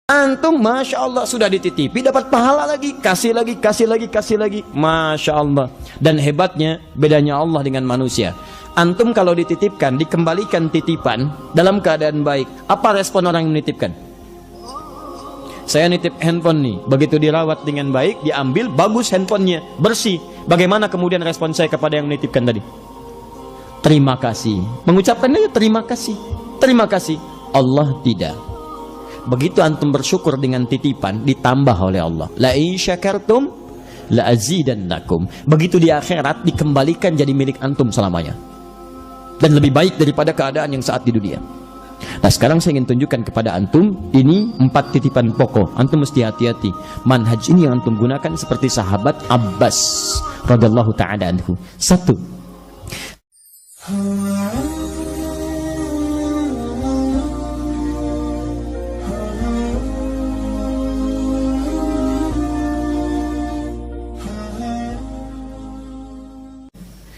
Antum Masya Allah sudah dititipi, dapat pahala lagi, kasih lagi, kasih lagi, kasih lagi. Masya Allah. Dan hebatnya bedanya Allah dengan manusia. Antum kalau dititipkan, dikembalikan titipan dalam keadaan baik, apa respon orang yang menitipkan? Saya nitip handphone nih, begitu dirawat dengan baik, diambil, bagus handphonenya, bersih. Bagaimana kemudian respon saya kepada yang menitipkan tadi? Terima kasih. Mengucapkan aja terima kasih. Terima kasih. Allah tidak. Begitu antum bersyukur dengan titipan, ditambah oleh Allah. La in syakartum la azidannakum. Begitu di akhirat dikembalikan jadi milik antum selamanya. Dan lebih baik daripada keadaan yang saat di dunia. Nah, sekarang saya ingin tunjukkan kepada antum, ini 4 titipan pokok. Antum mesti hati-hati. Manhaj ini yang antum gunakan seperti sahabat Abbas radhiyallahu ta'ala anhu. 1.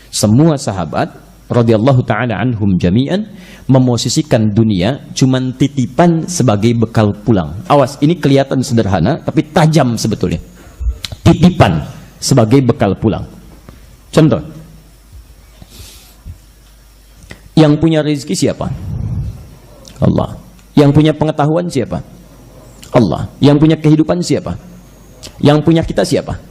Semua sahabat radhiyallahu ta'ala anhum jami'an memosisikan dunia cuman titipan sebagai bekal pulang. Awas, ini kelihatan sederhana tapi tajam sebetulnya. Titipan sebagai bekal pulang. Contoh, yang punya rezeki siapa? Allah. Yang punya pengetahuan siapa? Allah. Yang punya kehidupan siapa? Yang punya kita siapa?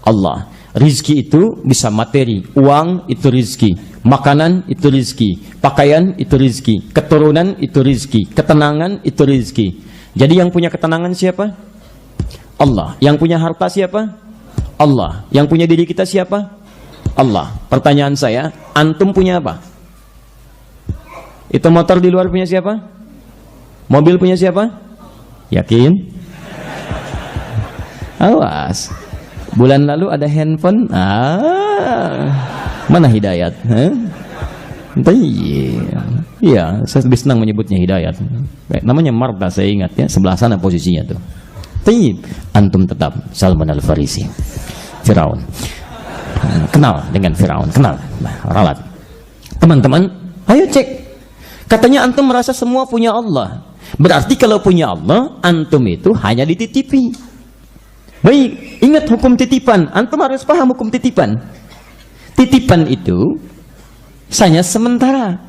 Allah. Rizki itu bisa materi, uang itu rizki, makanan itu rizki, pakaian itu rizki, keturunan itu rizki, ketenangan itu rizki. Jadi yang punya ketenangan siapa? Allah. Yang punya harta siapa? Allah. Yang punya diri kita siapa? Allah. Pertanyaan saya, antum punya apa? Itu motor di luar punya siapa? Mobil punya siapa? Yakin? Awas. Bulan lalu ada handphone, mana Hidayat? Iya, saya lebih senang menyebutnya Hidayat. Namanya Marta, saya ingat ya, sebelah sana posisinya tuh. Antum tetap Salman Al-Farisi, Firaun. Kenal dengan Firaun, kenal, ralat. Teman-teman, ayo cek. Katanya antum merasa semua punya Allah. Berarti kalau punya Allah, antum itu hanya dititipi. Baik, ingat hukum titipan. Antum harus paham hukum titipan. Titipan itu hanya sementara.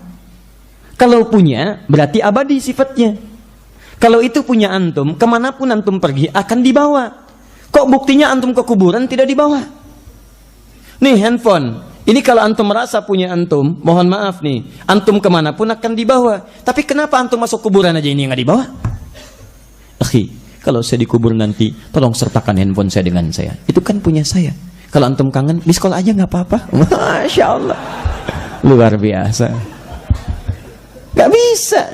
Kalau punya, berarti abadi sifatnya. Kalau itu punya antum, kemanapun antum pergi akan dibawa. Kok buktinya antum ke kuburan tidak dibawa? Nih handphone. Ini kalau antum merasa punya antum, mohon maaf nih, antum kemanapun akan dibawa. Tapi kenapa antum masuk kuburan aja ini nggak dibawa? Akhi, kalau saya dikubur nanti, tolong sertakan handphone saya dengan saya. Itu kan punya saya. Kalau antum kangen, di sekolah aja nggak apa-apa. Masya Allah, luar biasa. Gak bisa.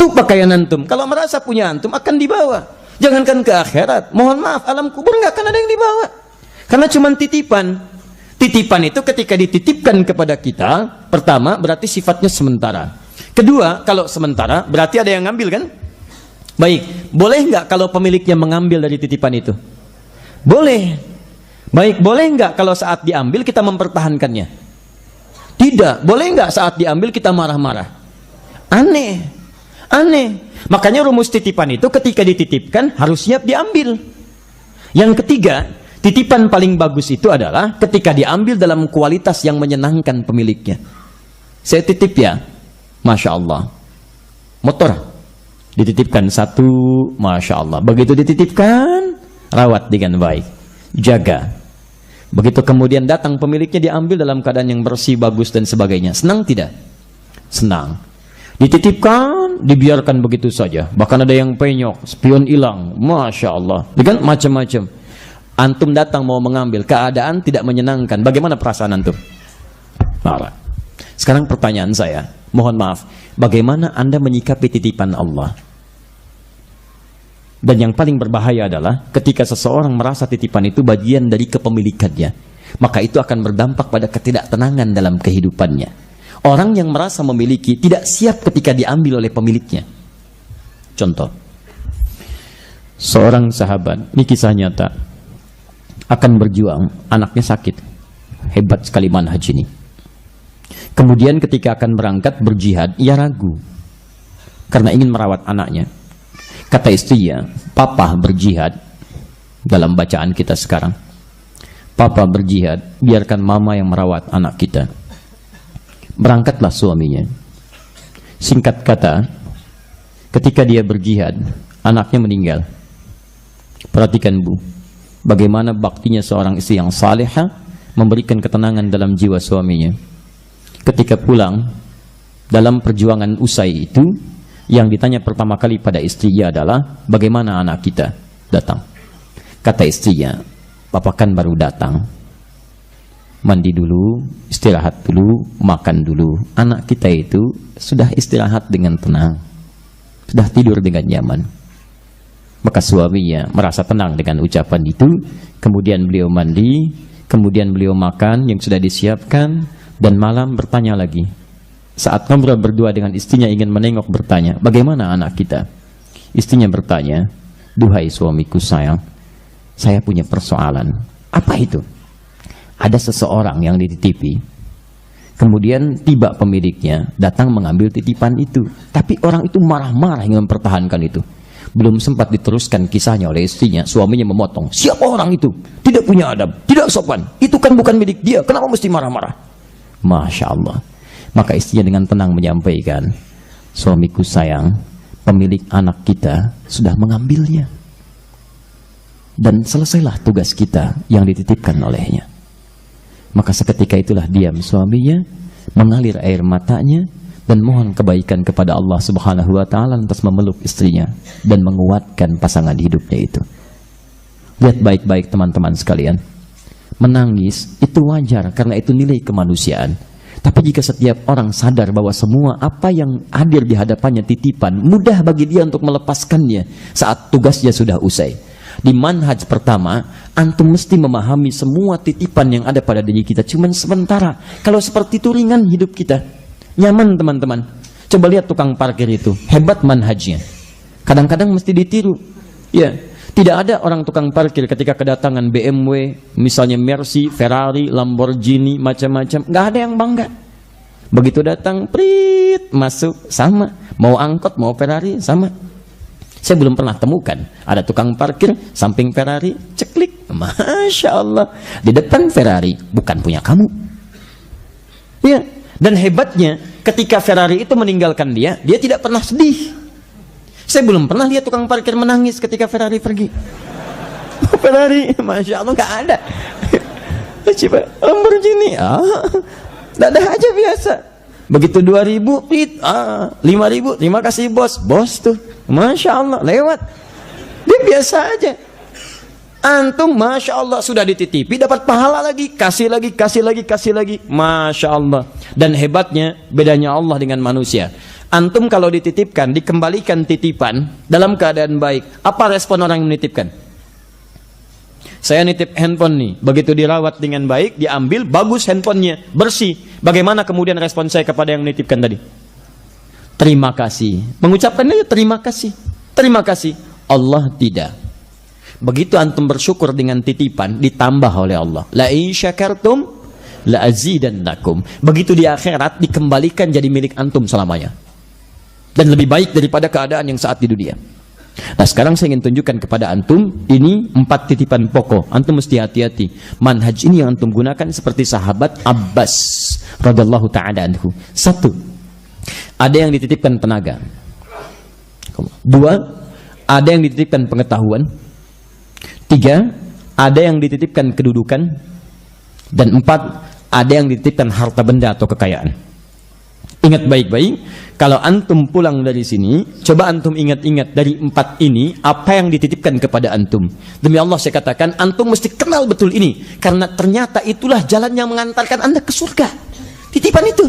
Tuh pakaian antum. Kalau merasa punya antum akan dibawa. Jangankan ke akhirat. Mohon maaf, alam kubur nggak akan ada yang dibawa. Karena cuma titipan. Titipan itu ketika dititipkan kepada kita, pertama berarti sifatnya sementara. Kedua, kalau sementara berarti ada yang ngambil kan? Baik, boleh nggak kalau pemiliknya mengambil dari titipan itu? Boleh. Baik, boleh nggak kalau saat diambil kita mempertahankannya? Tidak. Boleh nggak saat diambil kita marah-marah? Aneh. Aneh. Makanya rumus titipan itu ketika dititipkan harus siap diambil. Yang ketiga, titipan paling bagus itu adalah ketika diambil dalam kualitas yang menyenangkan pemiliknya. Saya titip ya, Masya Allah, motor. Dititipkan 1, Masya Allah. Begitu dititipkan, rawat dengan baik, jaga. Begitu kemudian datang pemiliknya, diambil dalam keadaan yang bersih, bagus dan sebagainya. Senang tidak? Senang. Dititipkan, dibiarkan begitu saja. Bahkan ada yang penyok, spion hilang, Masya Allah. Dengan macam-macam. Antum datang mau mengambil, keadaan tidak menyenangkan. Bagaimana perasaan antum? Marah. Sekarang pertanyaan saya, mohon maaf, bagaimana Anda menyikapi titipan Allah? Dan yang paling berbahaya adalah ketika seseorang merasa titipan itu bagian dari kepemilikannya, maka itu akan berdampak pada ketidaktenangan dalam kehidupannya. Orang yang merasa memiliki tidak siap ketika diambil oleh pemiliknya. Contoh, seorang sahabat, ini kisah nyata, akan berjuang, anaknya sakit. Hebat sekali manhaj ini. Kemudian ketika akan berangkat berjihad, ia ragu karena ingin merawat anaknya. Kata istrinya, papa berjihad. Dalam bacaan kita sekarang, papa berjihad, biarkan mama yang merawat anak kita. Berangkatlah suaminya. Singkat kata, ketika dia berjihad, anaknya meninggal. Perhatikan Bu, bagaimana baktinya seorang istri yang salihah memberikan ketenangan dalam jiwa suaminya. Ketika pulang, dalam perjuangan usai itu, yang ditanya pertama kali pada istrinya adalah, bagaimana anak kita datang? Kata istrinya, papa kan baru datang. Mandi dulu, istirahat dulu, makan dulu. Anak kita itu sudah istirahat dengan tenang, sudah tidur dengan nyaman. Maka suaminya merasa tenang dengan ucapan itu. Kemudian beliau mandi, kemudian beliau makan yang sudah disiapkan, dan malam bertanya lagi. Saat ngobrol berdua dengan istrinya, ingin menengok, bertanya, bagaimana anak kita? Istrinya bertanya, duhai suamiku sayang, saya punya persoalan. Apa itu? Ada seseorang yang dititipi, kemudian tiba pemiliknya, datang mengambil titipan itu. Tapi orang itu marah-marah ingin mempertahankan itu. Belum sempat diteruskan kisahnya oleh istrinya, suaminya memotong. Siapa orang itu? Tidak punya adab, tidak sopan. Itu kan bukan milik dia, kenapa mesti marah-marah? Masya Allah. Maka istrinya dengan tenang menyampaikan, suamiku sayang, pemilik anak kita sudah mengambilnya. Dan selesailah tugas kita yang dititipkan olehnya. Maka seketika itulah diam suaminya, mengalir air matanya, dan mohon kebaikan kepada Allah Subhanahu wa Ta'ala atas memeluk istrinya dan menguatkan pasangan hidupnya itu. Lihat baik-baik teman-teman sekalian, menangis itu wajar karena itu nilai kemanusiaan. Tapi jika setiap orang sadar bahwa semua apa yang hadir di hadapannya titipan, mudah bagi dia untuk melepaskannya saat tugasnya sudah usai. Di manhaj pertama, antum mesti memahami semua titipan yang ada pada diri kita cuman sementara. Kalau seperti itu ringan hidup kita, nyaman teman-teman. Coba lihat tukang parkir itu, hebat manhajnya. Kadang-kadang mesti ditiru. Ya, tidak ada orang tukang parkir ketika kedatangan BMW, misalnya Mercy, Ferrari, Lamborghini, macam-macam, nggak ada yang bangga. Begitu datang, prit, masuk, sama. Mau angkot, mau Ferrari, sama. Saya belum pernah temukan ada tukang parkir samping Ferrari, ceklik, Masya Allah, di depan Ferrari, bukan punya kamu. Ya, dan hebatnya ketika Ferrari itu meninggalkan dia, dia tidak pernah sedih. Saya belum pernah lihat tukang parkir menangis ketika Ferrari pergi. Ferrari, Masya Allah, nggak ada. Coba Lamborghini, dadah aja biasa. Begitu 2.000, 5.000, terima kasih bos. Bos tuh, Masya Allah, lewat. Dia biasa aja. Antum, Masya Allah, sudah dititipi, dapat pahala lagi, kasih lagi, kasih lagi, kasih lagi. Masya Allah. Dan hebatnya, bedanya Allah dengan manusia. Antum kalau dititipkan, dikembalikan titipan dalam keadaan baik, apa respon orang yang menitipkan? Saya nitip handphone nih, begitu dirawat dengan baik, diambil, bagus handphonenya, bersih. Bagaimana kemudian respon saya kepada yang menitipkan tadi? Terima kasih. Mengucapkannya terima kasih. Terima kasih. Allah tidak. Begitu antum bersyukur dengan titipan, ditambah oleh Allah. La in syakartum la azidannakum. Begitu di akhirat, dikembalikan jadi milik antum selamanya. Dan lebih baik daripada keadaan yang saat di dunia. Nah, sekarang saya ingin tunjukkan kepada antum, ini 4 titipan pokok. Antum mesti hati-hati. Manhaj ini yang antum gunakan seperti sahabat Abbas radhiyallahu ta'ala anhu. 1, ada yang dititipkan tenaga. 2, ada yang dititipkan pengetahuan. 3, ada yang dititipkan kedudukan. Dan 4, ada yang dititipkan harta benda atau kekayaan. Ingat baik-baik, kalau antum pulang dari sini, coba antum ingat-ingat dari 4 ini, apa yang dititipkan kepada antum. Demi Allah saya katakan, antum mesti kenal betul ini. Karena ternyata itulah jalan yang mengantarkan anda ke surga. Titipan itu.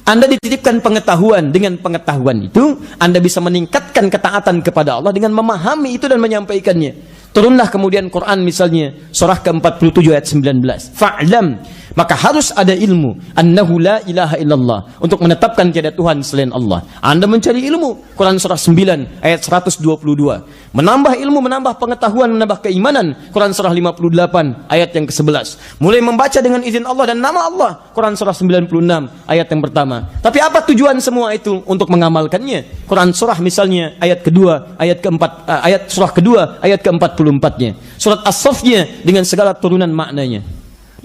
Anda dititipkan pengetahuan. Dengan pengetahuan itu, anda bisa meningkatkan ketaatan kepada Allah dengan memahami itu dan menyampaikannya. Turunlah kemudian Quran misalnya surah ke-47 ayat 19. Fa'lam, maka harus ada ilmu annahu la ilaha illallah, untuk menetapkan tiada Tuhan selain Allah. Anda mencari ilmu, Quran surah 9 ayat 122. Menambah ilmu, menambah pengetahuan, menambah keimanan, Quran surah 58 ayat yang ke-11. Mulai membaca dengan izin Allah dan nama Allah, Quran surah 96 ayat yang pertama. Tapi apa tujuan semua itu? Untuk mengamalkannya. Quran surah misalnya ayat kedua, ayat keempat, ayat surah kedua ayat ke-44-nya. Surat As-Saffnya dengan segala turunan maknanya.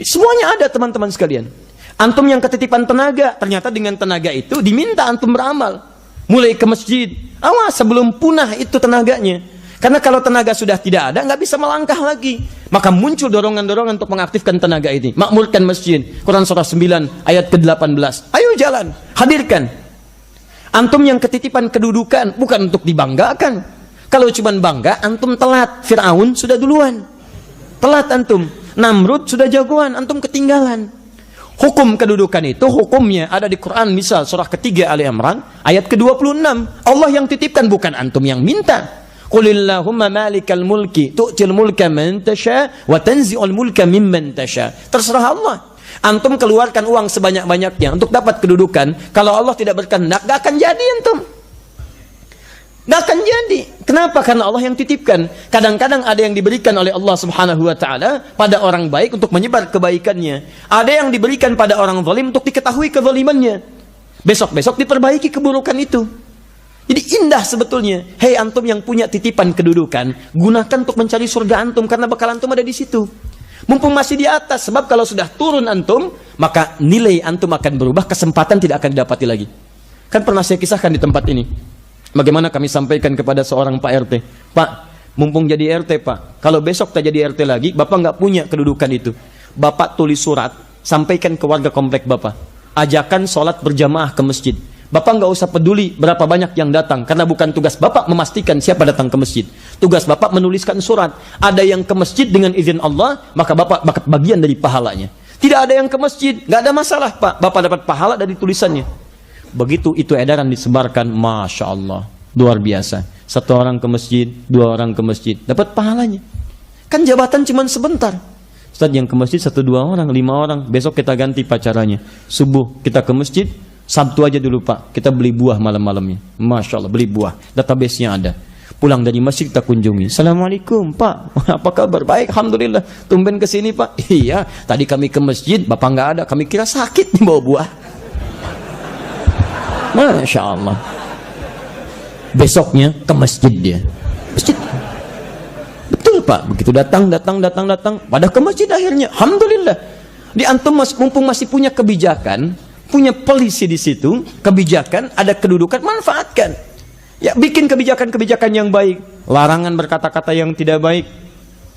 Semuanya ada teman-teman sekalian. Antum yang ketitipan tenaga, ternyata dengan tenaga itu diminta antum beramal. Mulai ke masjid, awas sebelum punah itu tenaganya. Karena kalau tenaga sudah tidak ada, nggak bisa melangkah lagi. Maka muncul dorongan-dorongan untuk mengaktifkan tenaga ini. Makmurkan masjid, Quran surah 9 ayat ke-18. Ayo jalan, hadirkan. Antum yang ketitipan kedudukan bukan untuk dibanggakan. Kalau cuma bangga, antum telat. Fir'aun sudah duluan. Telat antum. Namrud sudah jagoan, antum ketinggalan. Hukum kedudukan itu hukumnya ada di Quran, misal surah ketiga Ali Imran ayat ke-26. Allah yang titipkan, bukan antum yang minta. Qulillahumma malikal mulki tu'til mulka man tasha wa tanzi'ul mulka mimman tasha. Terserah Allah. Antum keluarkan uang sebanyak-banyaknya untuk dapat kedudukan, kalau Allah tidak berkehendak gak akan jadi antum. Gak akan jadi. Kenapa? Karena Allah yang titipkan. Kadang-kadang ada yang diberikan oleh Allah Subhanahu wa taala pada orang baik untuk menyebar kebaikannya. Ada yang diberikan pada orang zalim untuk diketahui kezalimannya. Besok-besok diperbaiki keburukan itu. Jadi indah sebetulnya. Hei antum yang punya titipan kedudukan, gunakan untuk mencari surga antum, karena bakal antum ada di situ. Mumpung masih di atas, sebab kalau sudah turun antum, maka nilai antum akan berubah, kesempatan tidak akan didapati lagi. Kan pernah saya kisahkan di tempat ini. Bagaimana kami sampaikan kepada seorang Pak RT, Pak, mumpung jadi RT Pak, kalau besok tak jadi RT lagi, Bapak nggak punya kedudukan itu. Bapak tulis surat, sampaikan ke warga komplek Bapak. Ajakan sholat berjamaah ke masjid. Bapak nggak usah peduli berapa banyak yang datang, karena bukan tugas Bapak memastikan siapa datang ke masjid. Tugas Bapak menuliskan surat. Ada yang ke masjid dengan izin Allah, maka Bapak dapat bagian dari pahalanya. Tidak ada yang ke masjid, nggak ada masalah Pak, Bapak dapat pahala dari tulisannya. Begitu itu edaran disebarkan, Masya Allah, luar biasa. Satu orang ke masjid, dua orang ke masjid, dapat pahalanya. Kan jabatan cuma sebentar. Ustaz, yang ke masjid 1, 2 orang, 5 orang, besok kita ganti pacaranya. Subuh kita ke masjid, Sabtu aja dulu Pak, kita beli buah malam-malamnya. Masya Allah, beli buah, database-nya ada. Pulang dari masjid kita kunjungi. Assalamualaikum Pak, apa kabar? Baik, Alhamdulillah. Tumben ke sini Pak. Iya, tadi kami ke masjid, Bapak nggak ada, kami kira sakit nih bawa buah. Masya Allah. Besoknya ke masjid dia. Masjid. Betul Pak, begitu datang. Pada ke masjid akhirnya. Alhamdulillah. Di antum mumpung masih punya kebijakan, punya polisi di situ, kebijakan, ada kedudukan, manfaatkan. Ya, bikin kebijakan-kebijakan yang baik. Larangan berkata-kata yang tidak baik.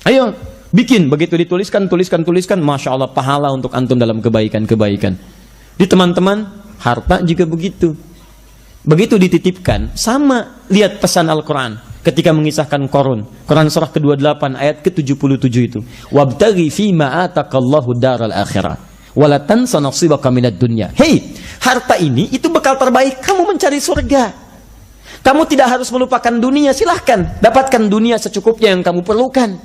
Ayo, bikin. Begitu dituliskan, tuliskan. Masya Allah, pahala untuk antum dalam kebaikan-kebaikan. Di teman-teman, harta juga begitu. Begitu dititipkan, sama. Lihat pesan Al-Quran ketika mengisahkan Qarun. Quran surah ke-28 ayat ke-77 itu. Wabtaghi fima ataqallahu daral akhirah. Wala tansa nasibaka minad dunya. Hei, harta ini itu bekal terbaik kamu mencari surga. Kamu tidak harus melupakan dunia, silahkan dapatkan dunia secukupnya yang kamu perlukan.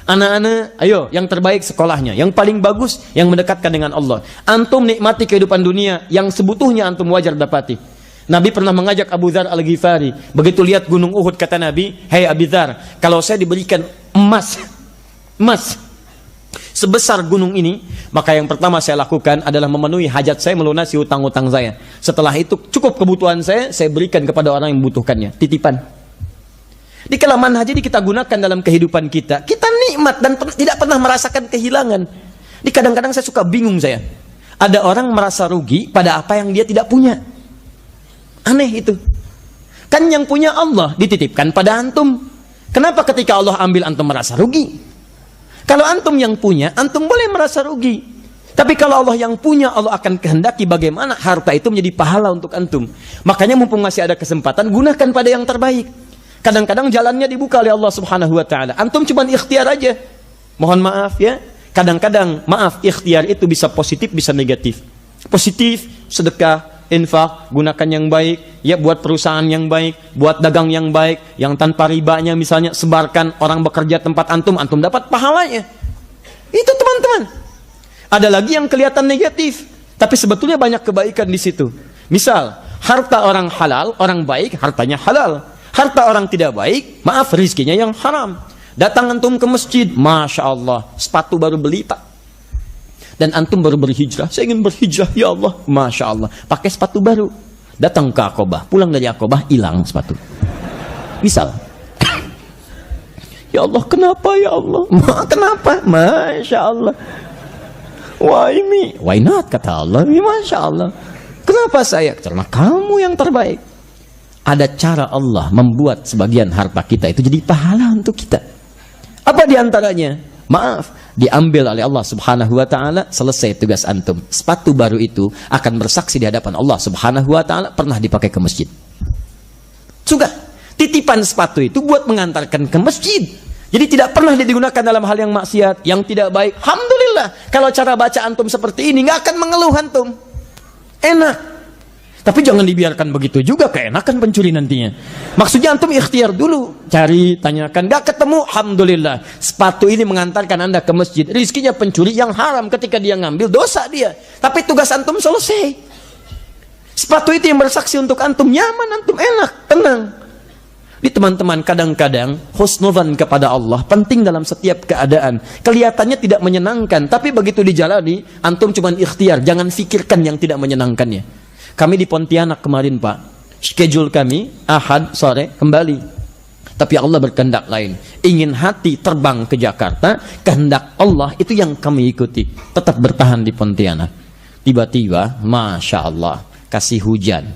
Anak-anak, ayo, yang terbaik sekolahnya, yang paling bagus, yang mendekatkan dengan Allah. Antum nikmati kehidupan dunia yang sebutuhnya antum wajar dapati. Nabi pernah mengajak Abu Dzar Al-Ghifari. Begitu lihat gunung Uhud, kata Nabi, "Hei Abu Dzar, kalau saya diberikan emas sebesar gunung ini, maka yang pertama saya lakukan adalah memenuhi hajat saya, melunasi hutang-hutang saya. Setelah itu cukup kebutuhan saya berikan kepada orang yang membutuhkannya." Titipan. Di kelaman haji kita gunakan dalam kehidupan kita. Kita nikmat dan tidak pernah merasakan kehilangan. Di kadang-kadang saya suka bingung saya. Ada orang merasa rugi pada apa yang dia tidak punya. Aneh itu. Kan yang punya Allah dititipkan pada antum. Kenapa ketika Allah ambil antum merasa rugi? Kalau antum yang punya, antum boleh merasa rugi. Tapi kalau Allah yang punya, Allah akan kehendaki bagaimana harta itu menjadi pahala untuk antum. Makanya mumpung masih ada kesempatan, gunakan pada yang terbaik. Kadang-kadang jalannya dibuka oleh Allah Subhanahu wa taala. Antum cuma ikhtiar aja. Mohon maaf ya. Kadang-kadang maaf, ikhtiar itu bisa positif, bisa negatif. Positif, sedekah, infak, gunakan yang baik, ya buat perusahaan yang baik, buat dagang yang baik, yang tanpa ribanya misalnya sebarkan orang bekerja tempat antum dapat pahalanya. Itu teman-teman. Ada lagi yang kelihatan negatif, tapi sebetulnya banyak kebaikan di situ. Misal, harta orang halal, orang baik, hartanya halal. Harta orang tidak baik, maaf, rizkinya yang haram. Datang antum ke masjid, Masya Allah, sepatu baru beli Pak. Dan antum baru berhijrah, saya ingin berhijrah, ya Allah, Masya Allah, pakai sepatu baru. Datang ke Aqabah, pulang dari Aqabah, hilang sepatu. Misal, ya Allah, kenapa ya Allah? Kenapa? Masya Allah. Why me? Why not? Kata Allah. Ya, Masya Allah. Kenapa saya? Karena kamu yang terbaik. Ada cara Allah membuat sebagian harta kita itu jadi pahala untuk kita. Apa diantaranya? Maaf, diambil oleh Allah subhanahu wa ta'ala, selesai tugas antum. Sepatu baru itu akan bersaksi di hadapan Allah subhanahu wa ta'ala pernah dipakai ke masjid. Sudah, titipan sepatu itu buat mengantarkan ke masjid. Jadi tidak pernah digunakan dalam hal yang maksiat, yang tidak baik. Alhamdulillah, kalau cara baca antum seperti ini, nggak akan mengeluh antum. Enak. Tapi jangan dibiarkan begitu juga, keenakan pencuri nantinya. Maksudnya antum ikhtiar dulu, cari, tanyakan, nggak ketemu, alhamdulillah. Sepatu ini mengantarkan anda ke masjid. Rizkinya pencuri yang haram, ketika dia ngambil dosa dia. Tapi tugas antum selesai. Sepatu itu yang bersaksi untuk antum, nyaman, antum enak, tenang. Di teman-teman, kadang-kadang husnudzan kepada Allah penting dalam setiap keadaan. Kelihatannya tidak menyenangkan, tapi begitu dijalani, antum cuma ikhtiar, jangan fikirkan yang tidak menyenangkannya. Kami di Pontianak kemarin Pak, schedule kami Ahad sore kembali. Tapi Allah berkehendak lain. Ingin hati terbang ke Jakarta, kehendak Allah itu yang kami ikuti. Tetap bertahan di Pontianak. Tiba-tiba, Masya Allah, kasih hujan.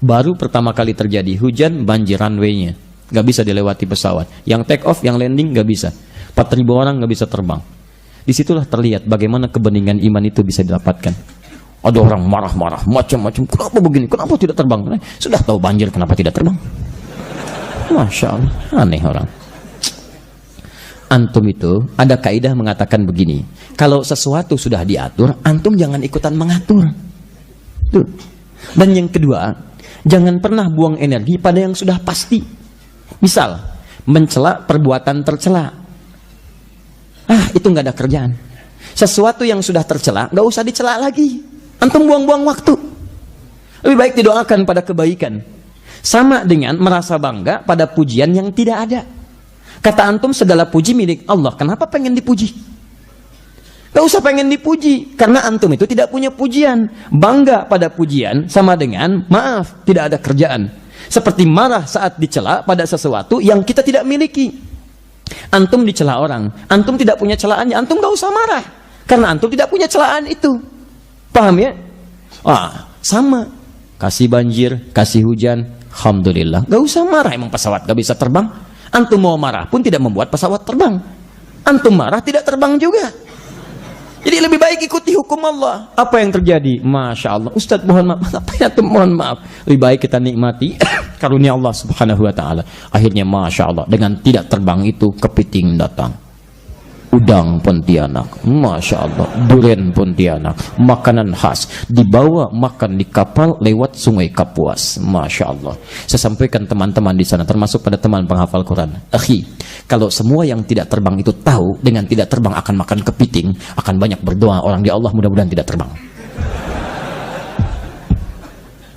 Baru pertama kali terjadi hujan, banjir runway-nya. Gak bisa dilewati pesawat. Yang take off, yang landing gak bisa. 4.000 orang gak bisa terbang. Disitulah terlihat bagaimana kebeningan iman itu bisa didapatkan. Ada orang marah-marah, macam-macam. Kenapa begini? Kenapa tidak terbang? Sudah tahu banjir, kenapa tidak terbang? Masya Allah, aneh orang. Antum itu ada kaidah mengatakan begini. Kalau sesuatu sudah diatur, antum jangan ikutan mengatur. Tuh. Dan yang kedua, jangan pernah buang energi pada yang sudah pasti. Misal, mencela perbuatan tercela. Itu nggak ada kerjaan. Sesuatu yang sudah tercela, nggak usah dicela lagi. Antum buang-buang waktu. Lebih baik didoakan pada kebaikan. Sama dengan merasa bangga pada pujian yang tidak ada. Kata antum, segala puji milik Allah. Kenapa pengen dipuji? Gak usah pengen dipuji, karena antum itu tidak punya pujian. Bangga pada pujian sama dengan maaf, tidak ada kerjaan. Seperti marah saat dicela pada sesuatu yang kita tidak miliki. Antum dicela orang, antum tidak punya celaannya, antum gak usah marah, karena antum tidak punya celaan itu. Paham ya? Sama. Kasih banjir, kasih hujan, alhamdulillah. Gak usah marah, emang pesawat gak bisa terbang. Antum mau marah pun tidak membuat pesawat terbang. Antum marah tidak terbang juga. Jadi lebih baik ikuti hukum Allah. Apa yang terjadi? Masya Allah. Ustadz mohon maaf. Apa ya tuh mohon maaf? Lebih baik kita nikmati karunia Allah subhanahu wa ta'ala. Akhirnya Masya Allah, dengan tidak terbang itu kepiting datang. Udang Pontianak, Masya Allah. Durian Pontianak, makanan khas. Dibawa makan di kapal lewat sungai Kapuas, Masya Allah. Saya sampaikan teman-teman di sana, termasuk pada teman penghafal Quran. Akhi, kalau semua yang tidak terbang itu tahu dengan tidak terbang akan makan kepiting, akan banyak berdoa orang di Allah mudah-mudahan tidak terbang.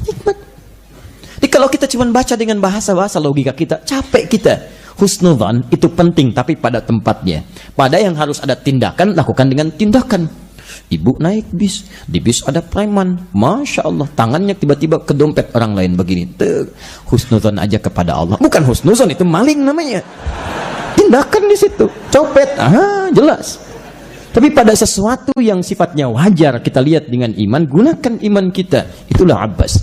Hikmat. Jadi kalau kita cuma baca dengan bahasa-bahasa logika kita, capek kita. Husnudzan itu penting, tapi pada tempatnya. Pada yang harus ada tindakan, lakukan dengan tindakan. Ibu naik bis, di bis ada preman, Masya Allah, tangannya tiba-tiba ke dompet orang lain begini. Husnudzan aja kepada Allah. Bukan husnudzan, itu maling namanya. Tindakan di situ, copet, jelas. Tapi pada sesuatu yang sifatnya wajar kita lihat dengan iman, gunakan iman kita. Itulah Abbas.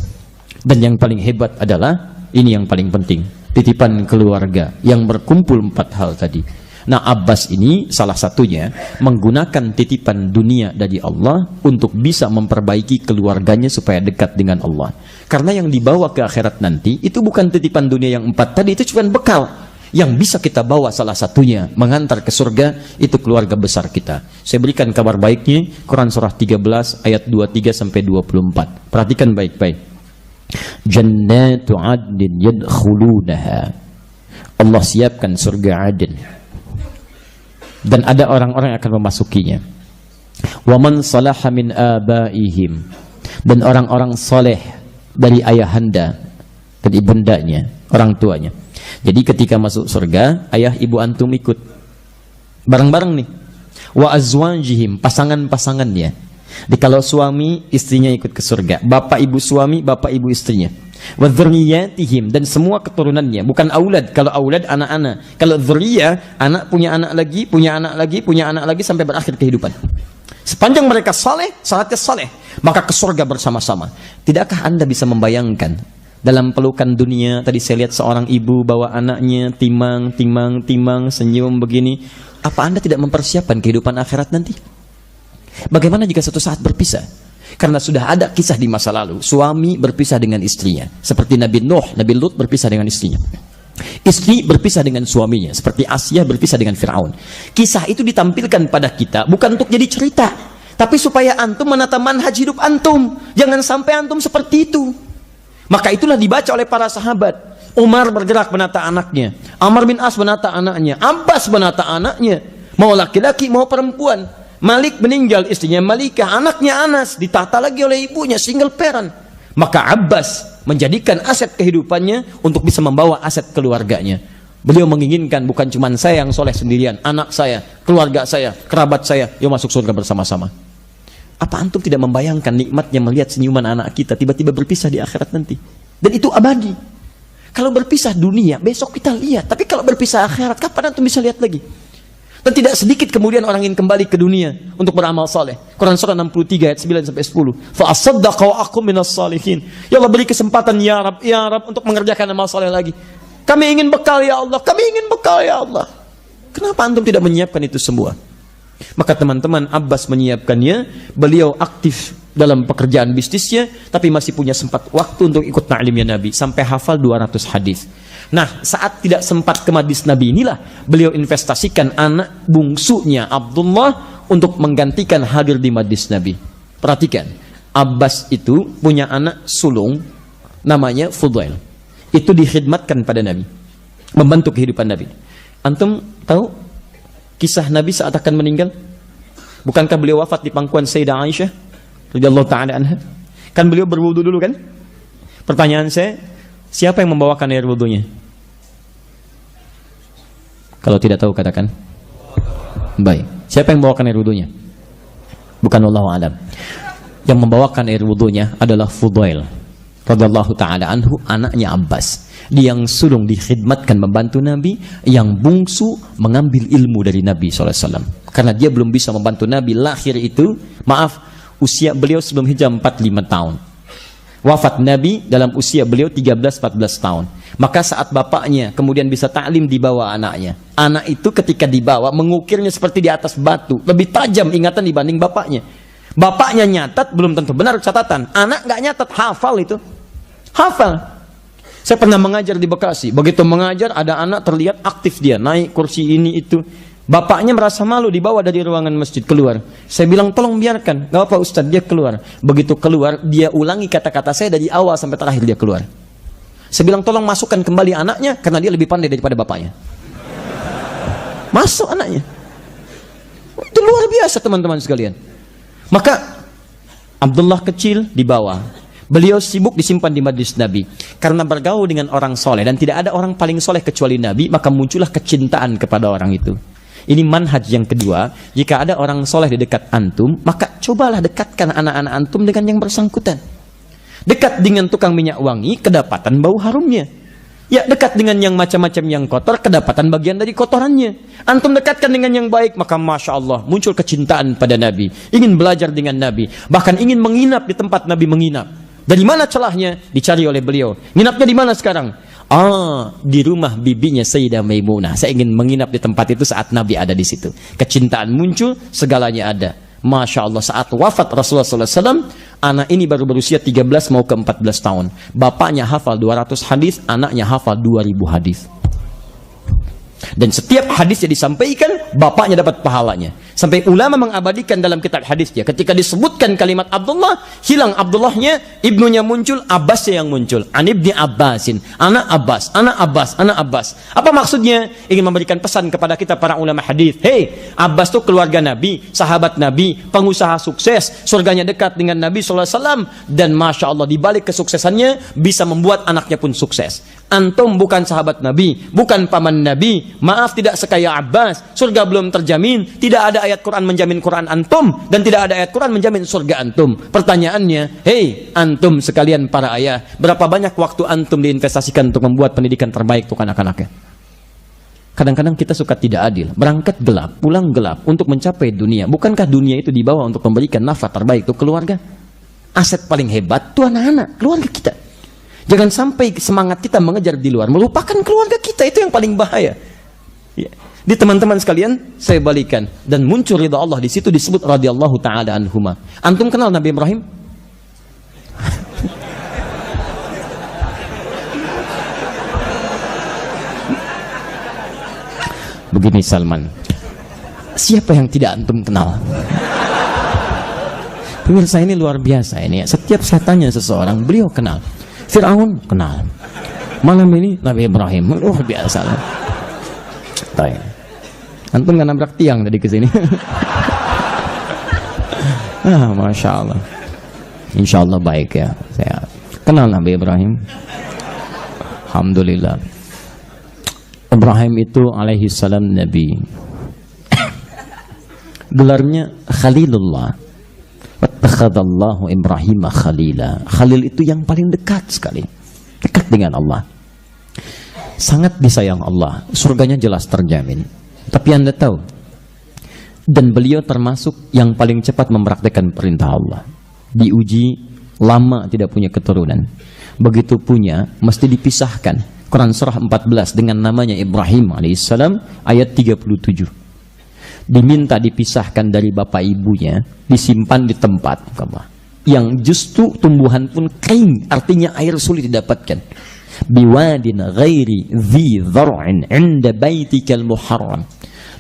Dan yang paling hebat adalah ini yang paling penting, titipan keluarga yang berkumpul 4 hal tadi. Nah, Abbas ini salah satunya menggunakan titipan dunia dari Allah untuk bisa memperbaiki keluarganya supaya dekat dengan Allah. Karena yang dibawa ke akhirat nanti itu bukan titipan dunia yang 4 tadi, itu cuma bekal. Yang bisa kita bawa salah satunya mengantar ke surga itu keluarga besar kita. Saya berikan kabar baiknya, Quran surah 13 ayat 23 sampai 24. Perhatikan baik-baik. Jannatu 'adnin yadkhulunaha. Allah siapkan surga Aden. Dan ada orang-orang yang akan memasukinya. Wa man salaha min abaihim, dan orang-orang soleh dari ayahanda dan ibundanya, orang tuanya. Jadi ketika masuk surga, ayah ibu antum ikut bareng-bareng nih. Wa azwajihim, pasangan-pasangannya. Jadi kalau suami istrinya ikut ke surga, bapak ibu suami, bapak ibu istrinya. Wa dzurriyyatihim, dan semua keturunannya, bukan aulad. Kalau aulad anak-anak, kalau dzurriyyah anak punya anak lagi, punya anak lagi, punya anak lagi sampai berakhir kehidupan. Sepanjang mereka saleh, salatnya saleh, maka ke surga bersama-sama. Tidakkah Anda bisa membayangkan dalam pelukan dunia, tadi saya lihat seorang ibu bawa anaknya, timang, senyum begini. Apa Anda tidak mempersiapkan kehidupan akhirat nanti? Bagaimana jika suatu saat berpisah? Karena sudah ada kisah di masa lalu, suami berpisah dengan istrinya, seperti Nabi Nuh, Nabi Lut berpisah dengan istrinya. Istri berpisah dengan suaminya, seperti Asia berpisah dengan Fir'aun. Kisah itu ditampilkan pada kita bukan untuk jadi cerita, tapi supaya antum menata manhaj hidup antum. Jangan sampai antum seperti itu. Maka itulah dibaca oleh para sahabat. Umar bergerak menata anaknya, Amr bin As menata anaknya, Abbas menata anaknya, mau laki-laki mau perempuan. Malik meninggal, istrinya Malikah, anaknya Anas ditata lagi oleh ibunya, single parent. Maka Abbas menjadikan aset kehidupannya untuk bisa membawa aset keluarganya. Beliau menginginkan bukan cuma saya yang soleh sendirian, anak saya, keluarga saya, kerabat saya, yuk masuk surga bersama-sama. Apa antum tidak membayangkan nikmatnya melihat senyuman anak kita tiba-tiba berpisah di akhirat nanti? Dan itu abadi. Kalau berpisah dunia, besok kita lihat. Tapi kalau berpisah akhirat, kapan antum bisa lihat lagi? Dan tidak sedikit kemudian orang ingin kembali ke dunia untuk beramal saleh. Quran surah 63 ayat 9 sampai 10. Fa asaddaqa wa aqum minas salihin. Ya Allah, beri kesempatan ya Rabb untuk mengerjakan amal saleh lagi. Kami ingin bekal ya Allah, kami ingin bekal ya Allah. Kenapa antum tidak menyiapkan itu semua? Maka teman-teman, Abbas menyiapkannya. Beliau aktif dalam pekerjaan bisnisnya, tapi masih punya sempat waktu untuk ikut ta'limnya Nabi, sampai hafal 200 hadis. Nah, saat tidak sempat ke majlis Nabi inilah beliau investasikan anak bungsunya Abdullah untuk menggantikan hadir di majlis Nabi. Perhatikan, Abbas itu punya anak sulung namanya Fudail. Itu dikhidmatkan pada Nabi, membantu kehidupan Nabi. Antum tahu kisah Nabi saat akan meninggal? Bukankah beliau wafat di pangkuan Sayyidah Aisyah radhiyallahu ta'ala anha? Kan beliau berwudu dulu kan? Pertanyaan saya, siapa yang membawakan air wudunya? Kalau tidak tahu katakan. Baik. Siapa yang membawakan air wudunya? Bukan, wallahu alam. Yang membawakan air wudunya adalah Fudail radhiyallahu ta'ala anhu, anaknya Abbas. Dia yang sulung dikhidmatkan membantu Nabi, yang bungsu mengambil ilmu dari Nabi SAW. Karena dia belum bisa membantu Nabi lahir itu, maaf, usia beliau sebelum hijrah 45 tahun. Wafat Nabi dalam usia beliau 13-14 tahun. Maka saat bapaknya kemudian bisa taklim dibawa anaknya. Anak itu ketika dibawa mengukirnya seperti di atas batu. Lebih tajam ingatan dibanding bapaknya. Bapaknya nyatat belum tentu benar catatan. Anak nggak nyatat, hafal itu. Hafal. Saya pernah mengajar di Bekasi. Begitu mengajar ada anak terlihat aktif dia. Naik kursi ini itu. Bapaknya merasa malu dibawa dari ruangan masjid keluar. Saya bilang tolong biarkan. Gak apa Ustaz, dia keluar. Begitu keluar dia ulangi kata-kata saya dari awal sampai terakhir dia keluar. Saya bilang tolong masukkan kembali anaknya karena dia lebih pandai daripada bapaknya. Masuk anaknya. Itu luar biasa teman-teman sekalian. Maka Abdullah kecil dibawa. Beliau sibuk disimpan di majlis Nabi. Karena bergaul dengan orang soleh. Dan tidak ada orang paling soleh kecuali Nabi. Maka muncullah kecintaan kepada orang itu. Ini manhaj yang kedua. Jika ada orang soleh di dekat antum, maka cobalah dekatkan anak-anak antum dengan yang bersangkutan. Dekat dengan tukang minyak wangi, kedapatan bau harumnya. Ya, dekat dengan yang macam-macam yang kotor, kedapatan bagian dari kotorannya. Antum dekatkan dengan yang baik, maka Masya Allah, muncul kecintaan pada Nabi. Ingin belajar dengan Nabi. Bahkan ingin menginap di tempat Nabi menginap. Dari mana celahnya? Dicari oleh beliau. Nginapnya di mana sekarang? Di rumah bibinya Sayyidah Maimunah. Saya ingin menginap di tempat itu saat Nabi ada di situ. Kecintaan muncul, segalanya ada. Masya Allah, saat wafat Rasulullah SAW, anak ini baru berusia 13 mau ke 14 tahun. Bapaknya hafal 200 hadis, anaknya hafal 2000 hadis. Dan setiap hadis yang disampaikan, bapaknya dapat pahalanya. Sampai ulama mengabadikan dalam kitab hadisnya, ketika disebutkan kalimat Abdullah, hilang Abdullahnya, ibnunya muncul, Abbasnya yang muncul. An ibni Abbasin, anak Abbas, anak Abbas, anak Abbas. Apa maksudnya? Ingin memberikan pesan kepada kita para ulama hadis. Hei, Abbas itu keluarga Nabi, sahabat Nabi, pengusaha sukses, surganya dekat dengan Nabi SAW, dan Masya Allah, dibalik kesuksesannya, bisa membuat anaknya pun sukses. Antum bukan sahabat Nabi, bukan paman Nabi, maaf tidak sekaya Abbas, surga belum terjamin, tidak ada ayat Quran menjamin Quran antum, dan tidak ada ayat Quran menjamin surga antum. Pertanyaannya, hei antum sekalian para ayah, berapa banyak waktu antum diinvestasikan untuk membuat pendidikan terbaik untuk anak-anaknya? Kadang-kadang kita suka tidak adil, berangkat gelap, pulang gelap untuk mencapai dunia. Bukankah dunia itu dibawa untuk memberikan nafkah terbaik untuk keluarga? Aset paling hebat itu anak-anak, keluarga kita. Jangan sampai semangat kita mengejar di luar, melupakan keluarga kita, itu yang paling bahaya. Ya. Di teman-teman sekalian, saya balikan, dan muncul ridha Allah di situ disebut radhiyallahu taala anhuma. Antum kenal Nabi Ibrahim? Begini Salman, siapa yang tidak antum kenal? Pemirsa, ini luar biasa ini. Setiap saya tanya seseorang, beliau kenal. Fir'aun kenal. Malam ini Nabi Ibrahim, luar biasa. Baik. Antum nggak nabrak tiang tadi ke sini. Masya Allah. Insya Allah baik ya. Saya kenal Nabi Ibrahim. Alhamdulillah. Ibrahim itu alaihi salam Nabi. Gelarnya Khalilullah. Wattakhadallahu Ibrahim Khalila. Khalil itu yang paling dekat sekali. Dekat dengan Allah. Sangat disayang Allah. Surganya jelas terjamin. Tapi Anda tahu, dan beliau termasuk yang paling cepat mempraktikkan perintah Allah. Diuji lama tidak punya keturunan. Begitu punya, mesti dipisahkan. Quran surah 14 dengan namanya Ibrahim alaihissalam ayat 37. Diminta dipisahkan dari bapak ibunya, disimpan di tempat yang justru tumbuhan pun kering, artinya air sulit didapatkan. Biwadin ghairi dhi dhar'in 'inda baitikal muharram.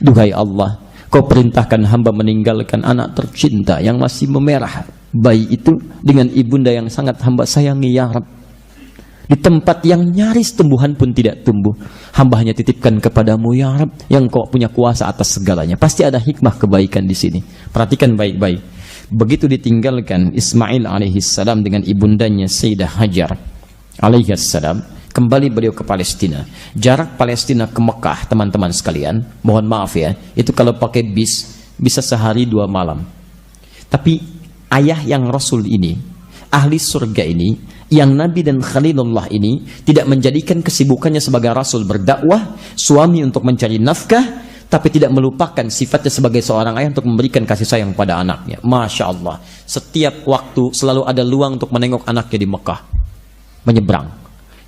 Duhai Allah, kau perintahkan hamba meninggalkan anak tercinta yang masih memerah bayi itu dengan ibunda yang sangat hamba sayangi ya Rabb. Di tempat yang nyaris tumbuhan pun tidak tumbuh, hamba hanya titipkan kepadamu ya Rabb, yang kau punya kuasa atas segalanya. Pasti ada hikmah kebaikan di sini. Perhatikan baik-baik. Begitu ditinggalkan Ismail alaihissalam dengan ibundanya Sayyidah Hajar alaihissalam, kembali beliau ke Palestina. Jarak Palestina ke Mekah, teman-teman sekalian, mohon maaf ya, itu kalau pakai bis bisa sehari 2 malam. Tapi ayah yang Rasul ini, ahli surga ini, yang Nabi dan Khalilullah ini tidak menjadikan kesibukannya sebagai Rasul berdakwah, suami untuk mencari nafkah, tapi tidak melupakan sifatnya sebagai seorang ayah untuk memberikan kasih sayang pada anaknya. Masya Allah, setiap waktu selalu ada luang untuk menengok anaknya di Mekah, menyeberang,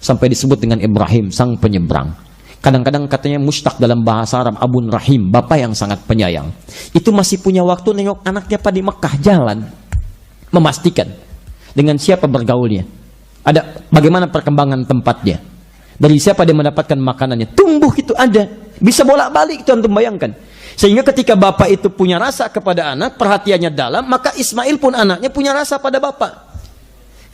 sampai disebut dengan Ibrahim sang penyeberang. Kadang-kadang katanya mustaq dalam bahasa Arab Abun Rahim, bapak yang sangat penyayang. Itu masih punya waktu nengok anaknya pada di Mekah, jalan, memastikan dengan siapa bergaulnya, ada bagaimana perkembangan tempatnya, dari siapa dia mendapatkan makanannya, tumbuh itu ada, bisa bolak-balik itu antum bayangkan. Sehingga ketika bapak itu punya rasa kepada anak, perhatiannya dalam, maka Ismail pun anaknya punya rasa pada bapak.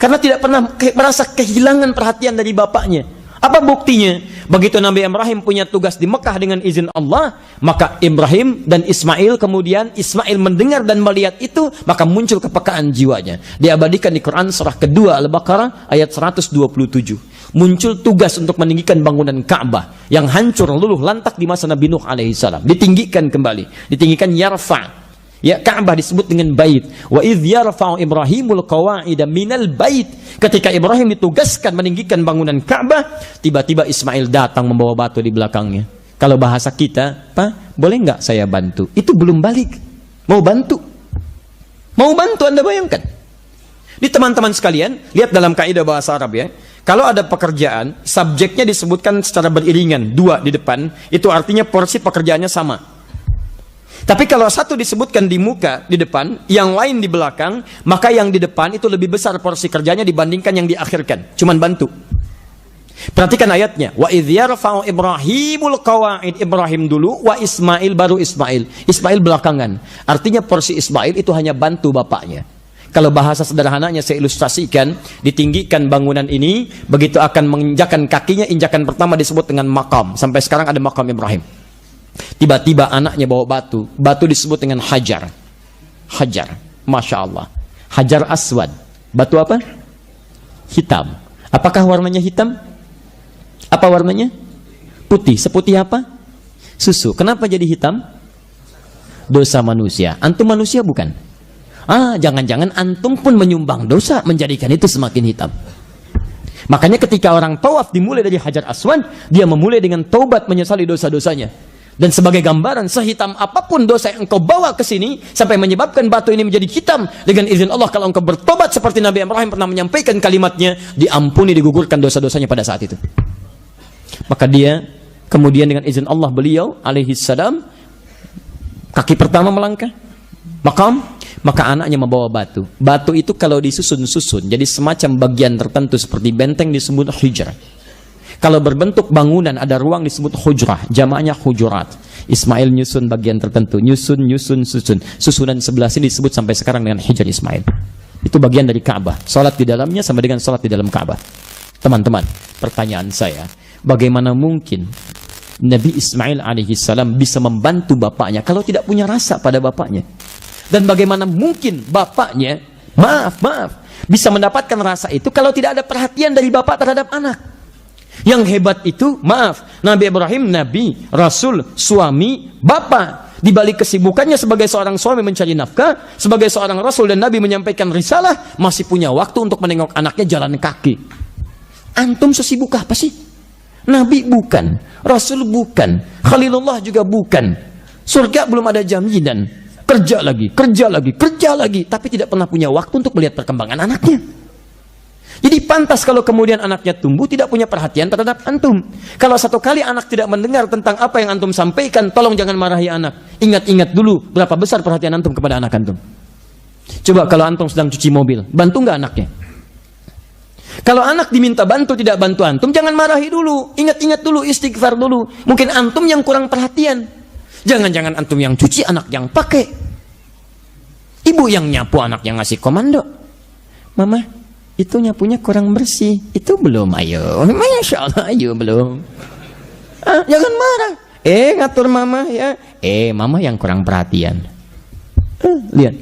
Karena tidak pernah merasa kehilangan perhatian dari bapaknya. Apa buktinya? Begitu Nabi Ibrahim punya tugas di Mekah dengan izin Allah, maka Ibrahim dan Ismail, kemudian Ismail mendengar dan melihat itu, maka muncul kepekaan jiwanya. Diabadikan di Quran surah kedua Al-Baqarah ayat 127. Muncul tugas untuk meninggikan bangunan Ka'bah yang hancur luluh lantak di masa Nabi Nuh alaihissalam. Ditinggikan kembali, ditinggikan yarfa. Ya, Ka'bah disebut dengan bait. Wa idh yarfa'u Ibrahimul qawa'ida minal bait. Ketika Ibrahim ditugaskan meninggikan bangunan Ka'bah, tiba-tiba Ismail datang membawa batu di belakangnya. Kalau bahasa kita, Pak, boleh nggak saya bantu? Itu belum balik. Mau bantu? Mau bantu, Anda bayangkan. Di teman-teman sekalian, lihat dalam kaidah bahasa Arab ya. Kalau ada pekerjaan, subjeknya disebutkan secara beriringan, 2 di depan, itu artinya porsi pekerjaannya sama. Tapi kalau satu disebutkan di muka, di depan, yang lain di belakang, maka yang di depan itu lebih besar porsi kerjanya dibandingkan yang diakhirkan. Cuman bantu. Perhatikan ayatnya. Wa idh yarfa'u Ibrahimul qawa'id. Ibrahim dulu, wa Ismail baru Ismail. Ismail belakangan. Artinya porsi Ismail itu hanya bantu bapaknya. Kalau bahasa sederhananya saya ilustrasikan, ditinggikan bangunan ini, begitu akan menginjakan kakinya, injakan pertama disebut dengan makam. Sampai sekarang ada makam Ibrahim. Tiba-tiba anaknya bawa batu. Batu disebut dengan hajar. Hajar. Masya Allah. Hajar aswad. Batu apa? Hitam. Apakah warnanya hitam? Apa warnanya? Putih. Seputih apa? Susu. Kenapa jadi hitam? Dosa manusia. Antum manusia bukan? Jangan-jangan antum pun menyumbang dosa menjadikan itu semakin hitam. Makanya ketika orang tawaf dimulai dari Hajar Aswad, dia memulai dengan taubat menyesali dosa-dosanya. Dan sebagai gambaran, sehitam apapun dosa yang engkau bawa ke sini sampai menyebabkan batu ini menjadi hitam, dengan izin Allah kalau engkau bertobat seperti Nabi Ibrahim pernah menyampaikan kalimatnya, diampuni, digugurkan dosa-dosanya pada saat itu. Maka dia kemudian dengan izin Allah beliau alaihi salam kaki pertama melangkah makam, maka anaknya membawa batu. Batu itu kalau disusun-susun jadi semacam bagian tertentu seperti benteng disebut hijrah. Kalau berbentuk bangunan ada ruang disebut hujrah, jamaknya hujurat. Ismail nyusun bagian tertentu, nyusun. Susunan sebelah sini disebut sampai sekarang dengan hijr Ismail. Itu bagian dari Ka'bah. Salat di dalamnya sama dengan salat di dalam Ka'bah. Teman-teman, pertanyaan saya, bagaimana mungkin Nabi Ismail alaihissalam bisa membantu bapaknya kalau tidak punya rasa pada bapaknya? Dan bagaimana mungkin bapaknya, maaf, bisa mendapatkan rasa itu kalau tidak ada perhatian dari bapak terhadap anak? Yang hebat itu, maaf, Nabi Ibrahim, Nabi, Rasul, suami, bapak. Di balik kesibukannya sebagai seorang suami mencari nafkah, sebagai seorang Rasul dan Nabi menyampaikan risalah, masih punya waktu untuk menengok anaknya jalan kaki. Antum sesibuk apa sih? Nabi bukan, Rasul bukan, Khalilullah juga bukan. Surga belum ada jaminan. Kerja lagi, tapi tidak pernah punya waktu untuk melihat perkembangan anaknya. Jadi pantas kalau kemudian anaknya tumbuh tidak punya perhatian terhadap antum. Kalau satu kali anak tidak mendengar tentang apa yang antum sampaikan, tolong jangan marahi anak. Ingat-ingat dulu berapa besar perhatian antum kepada anak antum. Coba kalau antum sedang cuci mobil, bantu nggak anaknya? Kalau anak diminta bantu tidak bantu antum, jangan marahi dulu. Ingat-ingat dulu, istighfar dulu. Mungkin antum yang kurang perhatian. Jangan-jangan antum yang cuci, anak yang pakai. Ibu yang nyapu, anak yang ngasih komando. Mama, itu nyapunya kurang bersih. Itu belum, ayo. Masya Allah, ayo belum. Jangan marah. Ngatur mama ya. Mama yang kurang perhatian. Lihat.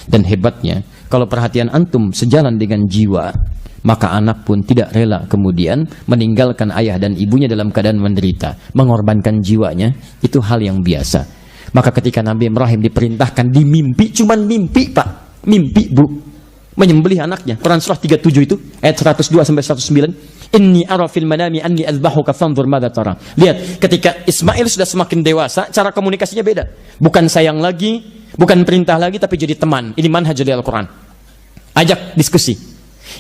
Dan hebatnya, kalau perhatian antum sejalan dengan jiwa, maka anak pun tidak rela kemudian meninggalkan ayah dan ibunya dalam keadaan menderita, mengorbankan jiwanya. Itu hal yang biasa. Maka ketika Nabi Ibrahim diperintahkan di mimpi, cuman mimpi pak, mimpi bu, menyembelih anaknya. Quran surah 37 itu ayat 102 sampai 109. Inni ara fil manami anni azbahuka fanzur madza tara. Lihat, ketika Ismail sudah semakin dewasa, cara komunikasinya beda. Bukan sayang lagi, bukan perintah lagi, tapi jadi teman. Ini manhaj dari Al-Quran. Ajak diskusi.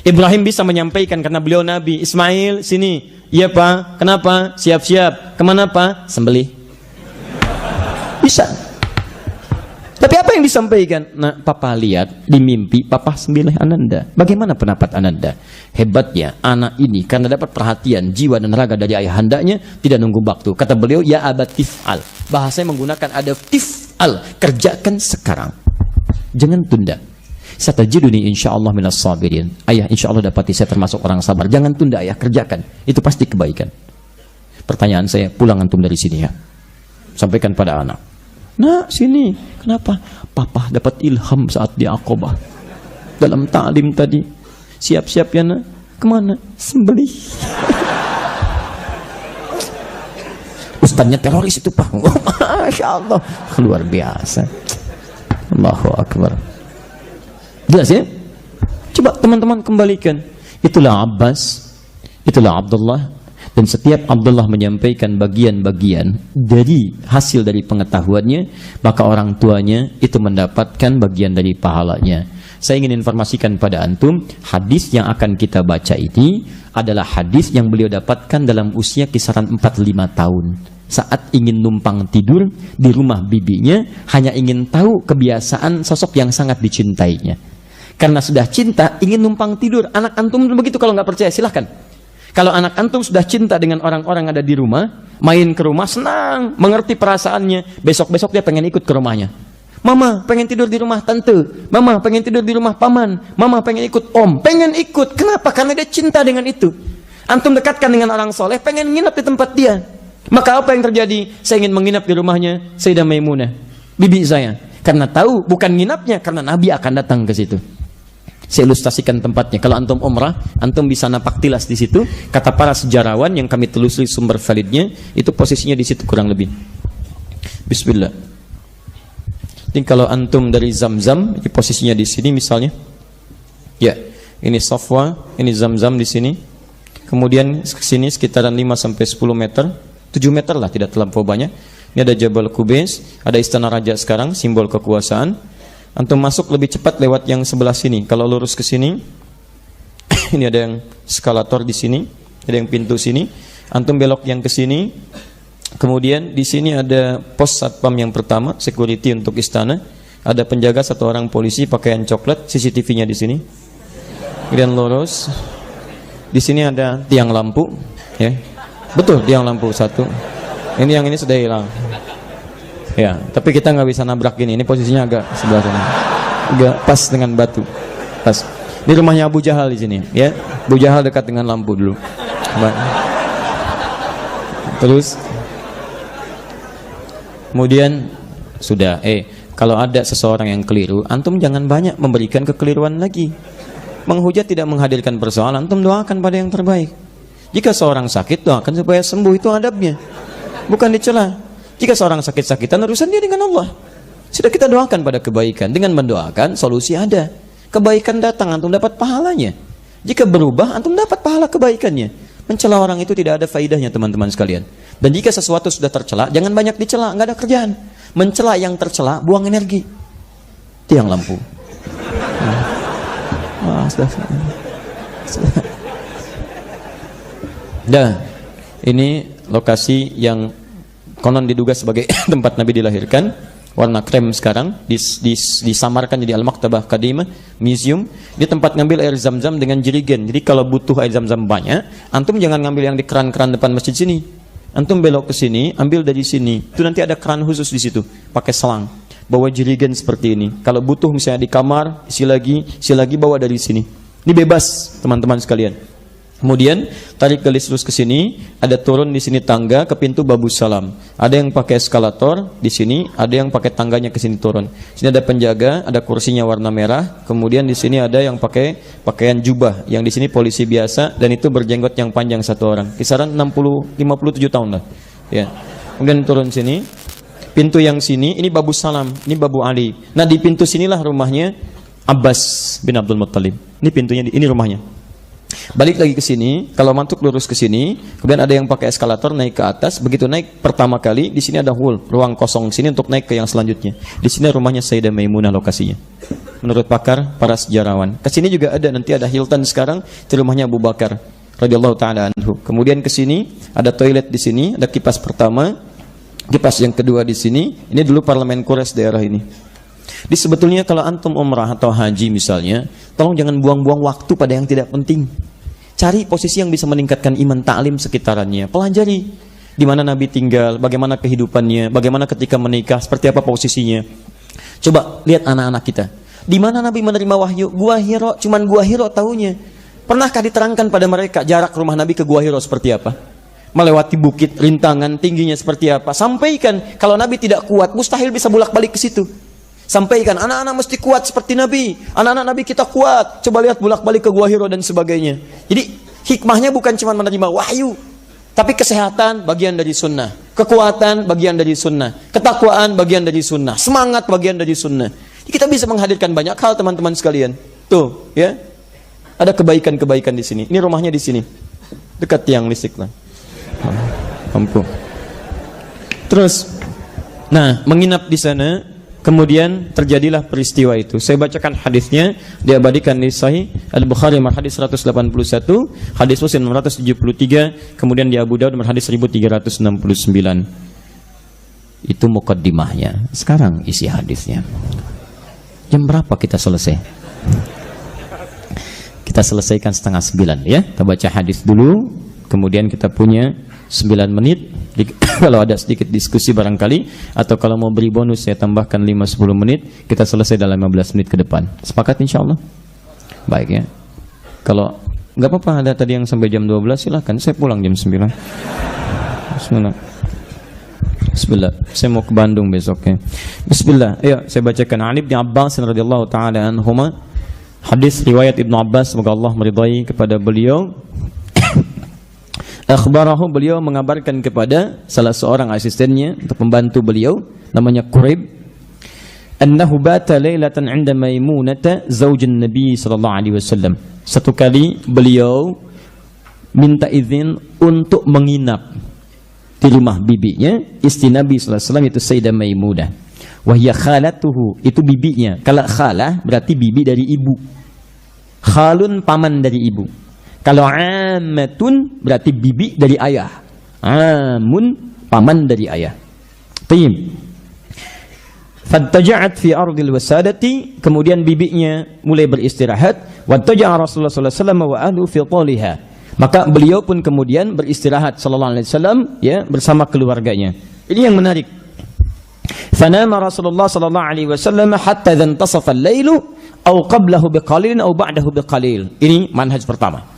Ibrahim bisa menyampaikan karena beliau Nabi. Ismail, sini. Iya pak, kenapa? Siap-siap. Kemana pak? Sembelih. Bisa. Tapi apa yang disampaikan? Nah, papa lihat di mimpi, papa sembelih Ananda. Bagaimana pendapat Ananda? Hebatnya anak ini karena dapat perhatian jiwa dan raga dari ayahandanya, tidak nunggu waktu. Kata beliau, ya abad tif'al. Bahasanya menggunakan ada tif'al. Kerjakan sekarang. Jangan tunda. Satajiduni insyaallah minas sabirin. Ayah insyaallah dapati saya termasuk orang sabar. Jangan tunda ayah, kerjakan. Itu pasti kebaikan. Pertanyaan saya, pulang antum dari sini ya. Sampaikan pada anak. Nah, sini. Kenapa? Papa dapat ilham saat di Aqabah. Dalam ta'lim tadi. Siap-siap ya nak. Kemana? Sembelih. Ustaznya teroris itu pak. Oh, Masya Allah. Luar biasa. Allahu Akbar. Jelas ya? Coba teman-teman kembalikan. Itulah Abbas. Itulah Abdullah. Dan setiap Abdullah menyampaikan bagian-bagian dari hasil dari pengetahuannya, maka orang tuanya itu mendapatkan bagian dari pahalanya. Saya ingin informasikan pada antum, hadis yang akan kita baca ini adalah hadis yang beliau dapatkan dalam usia kisaran 4-5 tahun. Saat ingin numpang tidur di rumah bibinya, hanya ingin tahu kebiasaan sosok yang sangat dicintainya. Karena sudah cinta, ingin numpang tidur. Anak antum begitu, kalau nggak percaya silahkan. Kalau anak antum sudah cinta dengan orang-orang ada di rumah, main ke rumah senang, mengerti perasaannya, besok-besok dia pengen ikut ke rumahnya. Mama pengen tidur di rumah tante, mama pengen tidur di rumah paman, mama pengen ikut om, pengen ikut. Kenapa? Karena dia cinta dengan itu. Antum dekatkan dengan orang soleh, pengen nginap di tempat dia. Maka apa yang terjadi? Saya ingin menginap di rumahnya Sayyidah Maimunah, bibi saya. Karena tahu bukan nginapnya, karena Nabi akan datang ke situ. Saya ilustrasikan tempatnya. Kalau antum umrah, antum bisa napak tilas di situ. Kata para sejarawan yang kami telusuri sumber validnya, itu posisinya di situ kurang lebih. Bismillah. Jadi kalau antum dari Zamzam, ini posisinya di sini misalnya. Ya, ini Safwa, ini Zamzam di sini. Kemudian ke sini sekitaran 5 sampai 10 meter, 7 meter lah, tidak terlampau banyak. Ini ada Jabal Qubais, ada istana raja sekarang, simbol kekuasaan. Antum masuk lebih cepat lewat yang sebelah sini. Kalau lurus ke sini, ini ada yang eskalator di sini, ada yang pintu sini. Antum belok yang ke sini. Kemudian di sini ada pos satpam yang pertama, security untuk istana. Ada penjaga satu orang polisi pakaian coklat, CCTV-nya di sini. Kemudian lurus. Di sini ada tiang lampu, ya. Betul, tiang lampu satu. Ini yang ini sudah hilang. Ya, tapi kita nggak bisa nabrak gini. Ini posisinya agak sebelah sana, agak pas dengan batu. Pas. Di rumahnya Abu Jahal di sini, ya. Abu Jahal dekat dengan lampu dulu. Terus, kemudian sudah. Kalau ada seseorang yang keliru, antum jangan banyak memberikan kekeliruan lagi. Menghujat tidak menghadirkan persoalan. Antum doakan pada yang terbaik. Jika seorang sakit, doakan supaya sembuh. Itu adabnya, bukan dicela. Jika seorang sakit-sakitan, urusan dia dengan Allah. Sudah kita doakan pada kebaikan. Dengan mendoakan, solusi ada. Kebaikan datang, antum dapat pahalanya. Jika berubah, antum dapat pahala kebaikannya. Mencela orang itu tidak ada faidahnya, teman-teman sekalian. Dan jika sesuatu sudah tercela, jangan banyak dicela, nggak ada kerjaan. Mencela yang tercela, buang energi. Tiang lampu. Dah, ini lokasi yang konon diduga sebagai tempat Nabi dilahirkan. Warna krem sekarang disamarkan jadi Al-Maktabah Qadimah Museum. Di tempat ngambil air zam-zam dengan jerigen. Jadi kalau butuh air zam-zam banyak, antum jangan ngambil yang di keran-keran depan masjid sini. Antum belok ke sini, ambil dari sini. Itu nanti ada keran khusus di situ, pakai selang. Bawa jerigen seperti ini. Kalau butuh misalnya di kamar, isi lagi bawa dari sini. Ini bebas, teman-teman sekalian. Kemudian tarik garis lurus ke sini, ada turun di sini tangga ke pintu Babus Salam. Ada yang pakai eskalator di sini, ada yang pakai tangganya ke sini turun. Sini ada penjaga, ada kursinya warna merah. Kemudian di sini ada yang pakai pakaian jubah, yang di sini polisi biasa dan itu berjenggot yang panjang satu orang. Kisaran 57 tahun lah. Ya. Kemudian turun sini. Pintu yang sini, ini Babus Salam, ini Babu Ali. Nah, di pintu sinilah rumahnya Abbas bin Abdul Muttalib. Ini pintunya, ini rumahnya. Balik lagi ke sini, kalau mantuk lurus ke sini, kemudian ada yang pakai eskalator naik ke atas. Begitu naik pertama kali, di sini ada hall, ruang kosong sini untuk naik ke yang selanjutnya. Di sini rumahnya Sayyidah Maimunah lokasinya. Menurut pakar, para sejarawan. Ke sini juga ada, nanti ada Hilton sekarang, di rumahnya Abu Bakar radhiyallahu taala anhu. Kemudian ke sini ada toilet di sini, ada kipas pertama, kipas yang kedua di sini. Ini dulu parlemen Quraisy daerah ini. Di sebetulnya kalau antum umrah atau haji misalnya, tolong jangan buang-buang waktu pada yang tidak penting. Cari posisi yang bisa meningkatkan iman, ta'lim sekitarannya. Pelajari di mana Nabi tinggal, bagaimana kehidupannya, bagaimana ketika menikah, seperti apa posisinya. Coba lihat anak-anak kita. Di mana Nabi menerima wahyu? Gua Hira, cuman Gua Hira tahunya. Pernahkah diterangkan pada mereka jarak rumah Nabi ke Gua Hira seperti apa? Melewati bukit, rintangan, tingginya seperti apa? Sampaikan, kalau Nabi tidak kuat, mustahil bisa bolak-balik ke situ. Sampaikan, anak-anak mesti kuat seperti Nabi. Anak-anak Nabi kita kuat. Coba lihat bolak-balik ke Gua Hira dan sebagainya. Jadi hikmahnya bukan cuma menerima wahyu, tapi kesehatan bagian dari sunnah, kekuatan bagian dari sunnah, ketakwaan bagian dari sunnah, semangat bagian dari sunnah. Jadi kita bisa menghadirkan banyak hal, teman-teman sekalian. Tuh, ya. Ada kebaikan-kebaikan di sini. Ini rumahnya di sini. Dekat tiang listrik lah. Lampu. Terus, nah, menginap di sana. Kemudian terjadilah peristiwa itu. Saya bacakan hadisnya, diabadikan di Sahih Al-Bukhari nomor hadis 181, hadis Muslim nomor 173, kemudian di Abu Daud nomor hadis 1369. Itu mukaddimahnya. Sekarang isi hadisnya. Jam berapa kita selesai? Kita selesaikan 8:30 ya. Kita baca hadis dulu. kemudian kita punya 9 menit. Kalau ada sedikit diskusi barangkali, atau kalau mau beri bonus saya tambahkan 5-10 menit, kita selesai dalam 15 menit ke depan. Sepakat insyaallah? Baik ya. Kalau nggak apa-apa, ada tadi yang sampai jam 12, silahkan, saya pulang jam 9. Bismillah, saya mau ke Bandung besok ya. Bismillah, ayo saya bacakan. Ali bin Abbas radhiyallahu taala anhuma, hadis riwayat Ibnu Abbas, semoga Allah meridai kepada beliau. Akhbarahu, beliau mengabarkan kepada salah seorang asistennya untuk membantu beliau, namanya Quraib, annahu bata lailatan 'inda Maimunah zaujin Nabi sallallahu alaihi wasallam. Satu kali beliau minta izin untuk menginap di rumah bibinya, istri Nabi sallallahu alaihi wasallam, itu Sayyidah Maimunah. Wa hiya khalatuhu, itu bibinya. Kalau khalah berarti bibi dari ibu. Khalun, paman dari ibu. Kalau ammatun berarti bibi dari ayah. Amun, paman dari ayah. Tayyib. Fattaja'at fi ardil wasadati, kemudian bibinya mulai beristirahat. Wattaja'a Rasulullah sallallahu alaihi wasallam wa ahlu fi taliha. Maka beliau pun kemudian beristirahat sallallahu alaihi wasallam ya bersama keluarganya. Ini yang menarik. Fanama Rasulullah sallallahu alaihi wasallam hatta dhantasafa al-lailu aw qablahu biqalil aw ba'dahu biqalil. Ini manhaj pertama.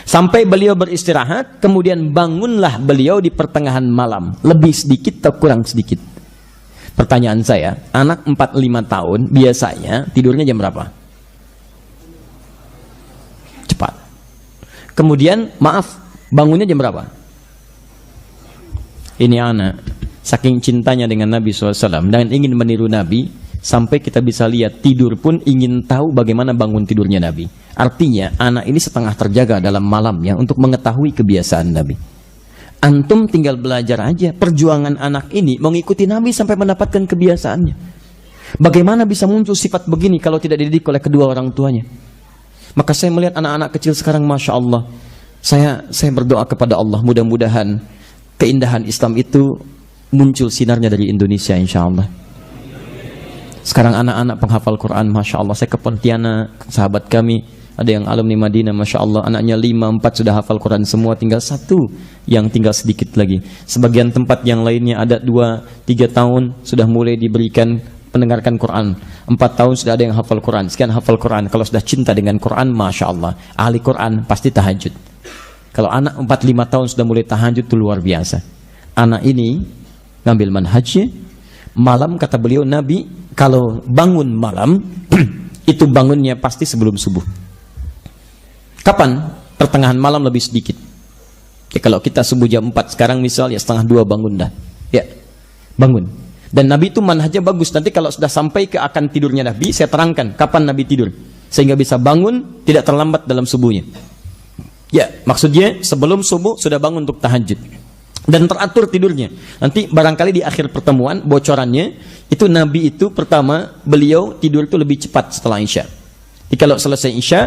Sampai beliau beristirahat, kemudian bangunlah beliau di pertengahan malam, lebih sedikit atau kurang sedikit. Pertanyaan saya, anak 4-5 tahun biasanya tidurnya jam berapa? Cepat. Kemudian, maaf, bangunnya jam berapa? Ini anak, saking cintanya dengan Nabi SAW dan ingin meniru Nabi, sampai kita bisa lihat tidur pun ingin tahu bagaimana bangun tidurnya Nabi. Artinya anak ini setengah terjaga dalam malamnya untuk mengetahui kebiasaan Nabi. Antum tinggal belajar aja perjuangan anak ini mengikuti Nabi sampai mendapatkan kebiasaannya. Bagaimana bisa muncul sifat begini kalau tidak dididik oleh kedua orang tuanya? Maka saya melihat anak-anak kecil sekarang, Masya Allah, saya berdoa kepada Allah, mudah-mudahan keindahan Islam itu muncul sinarnya dari Indonesia, insya Allah. Sekarang anak-anak penghafal Quran, Masya Allah. Saya ke Pontianak, sahabat kami ada yang alumni Madinah, Masya Allah, anaknya 5-4 sudah hafal Quran semua, tinggal 1 yang tinggal sedikit lagi. Sebagian tempat yang lainnya ada 2-3 tahun sudah mulai diberikan mendengarkan Quran, 4 tahun sudah ada yang hafal Quran, sekian hafal Quran. Kalau sudah cinta dengan Quran, Masya Allah, ahli Quran pasti tahajud. Kalau anak 4-5 tahun sudah mulai tahajud, itu luar biasa. Anak ini ngambil manhajnya. Malam, kata beliau, Nabi kalau bangun malam itu bangunnya pasti sebelum subuh. Kapan? Pertengahan malam lebih sedikit. Ya, kalau kita subuh jam 4 sekarang misal, ya 1:30 bangun dah. Ya, bangun. Dan Nabi itu manhajnya bagus. Nanti kalau sudah sampai ke akan tidurnya Nabi, saya terangkan kapan Nabi tidur, sehingga bisa bangun tidak terlambat dalam subuhnya. Ya, maksudnya sebelum subuh sudah bangun untuk tahajud dan teratur tidurnya. Nanti barangkali di akhir pertemuan bocorannya itu Nabi itu pertama beliau tidur itu lebih cepat setelah Isya. Jadi kalau selesai Isya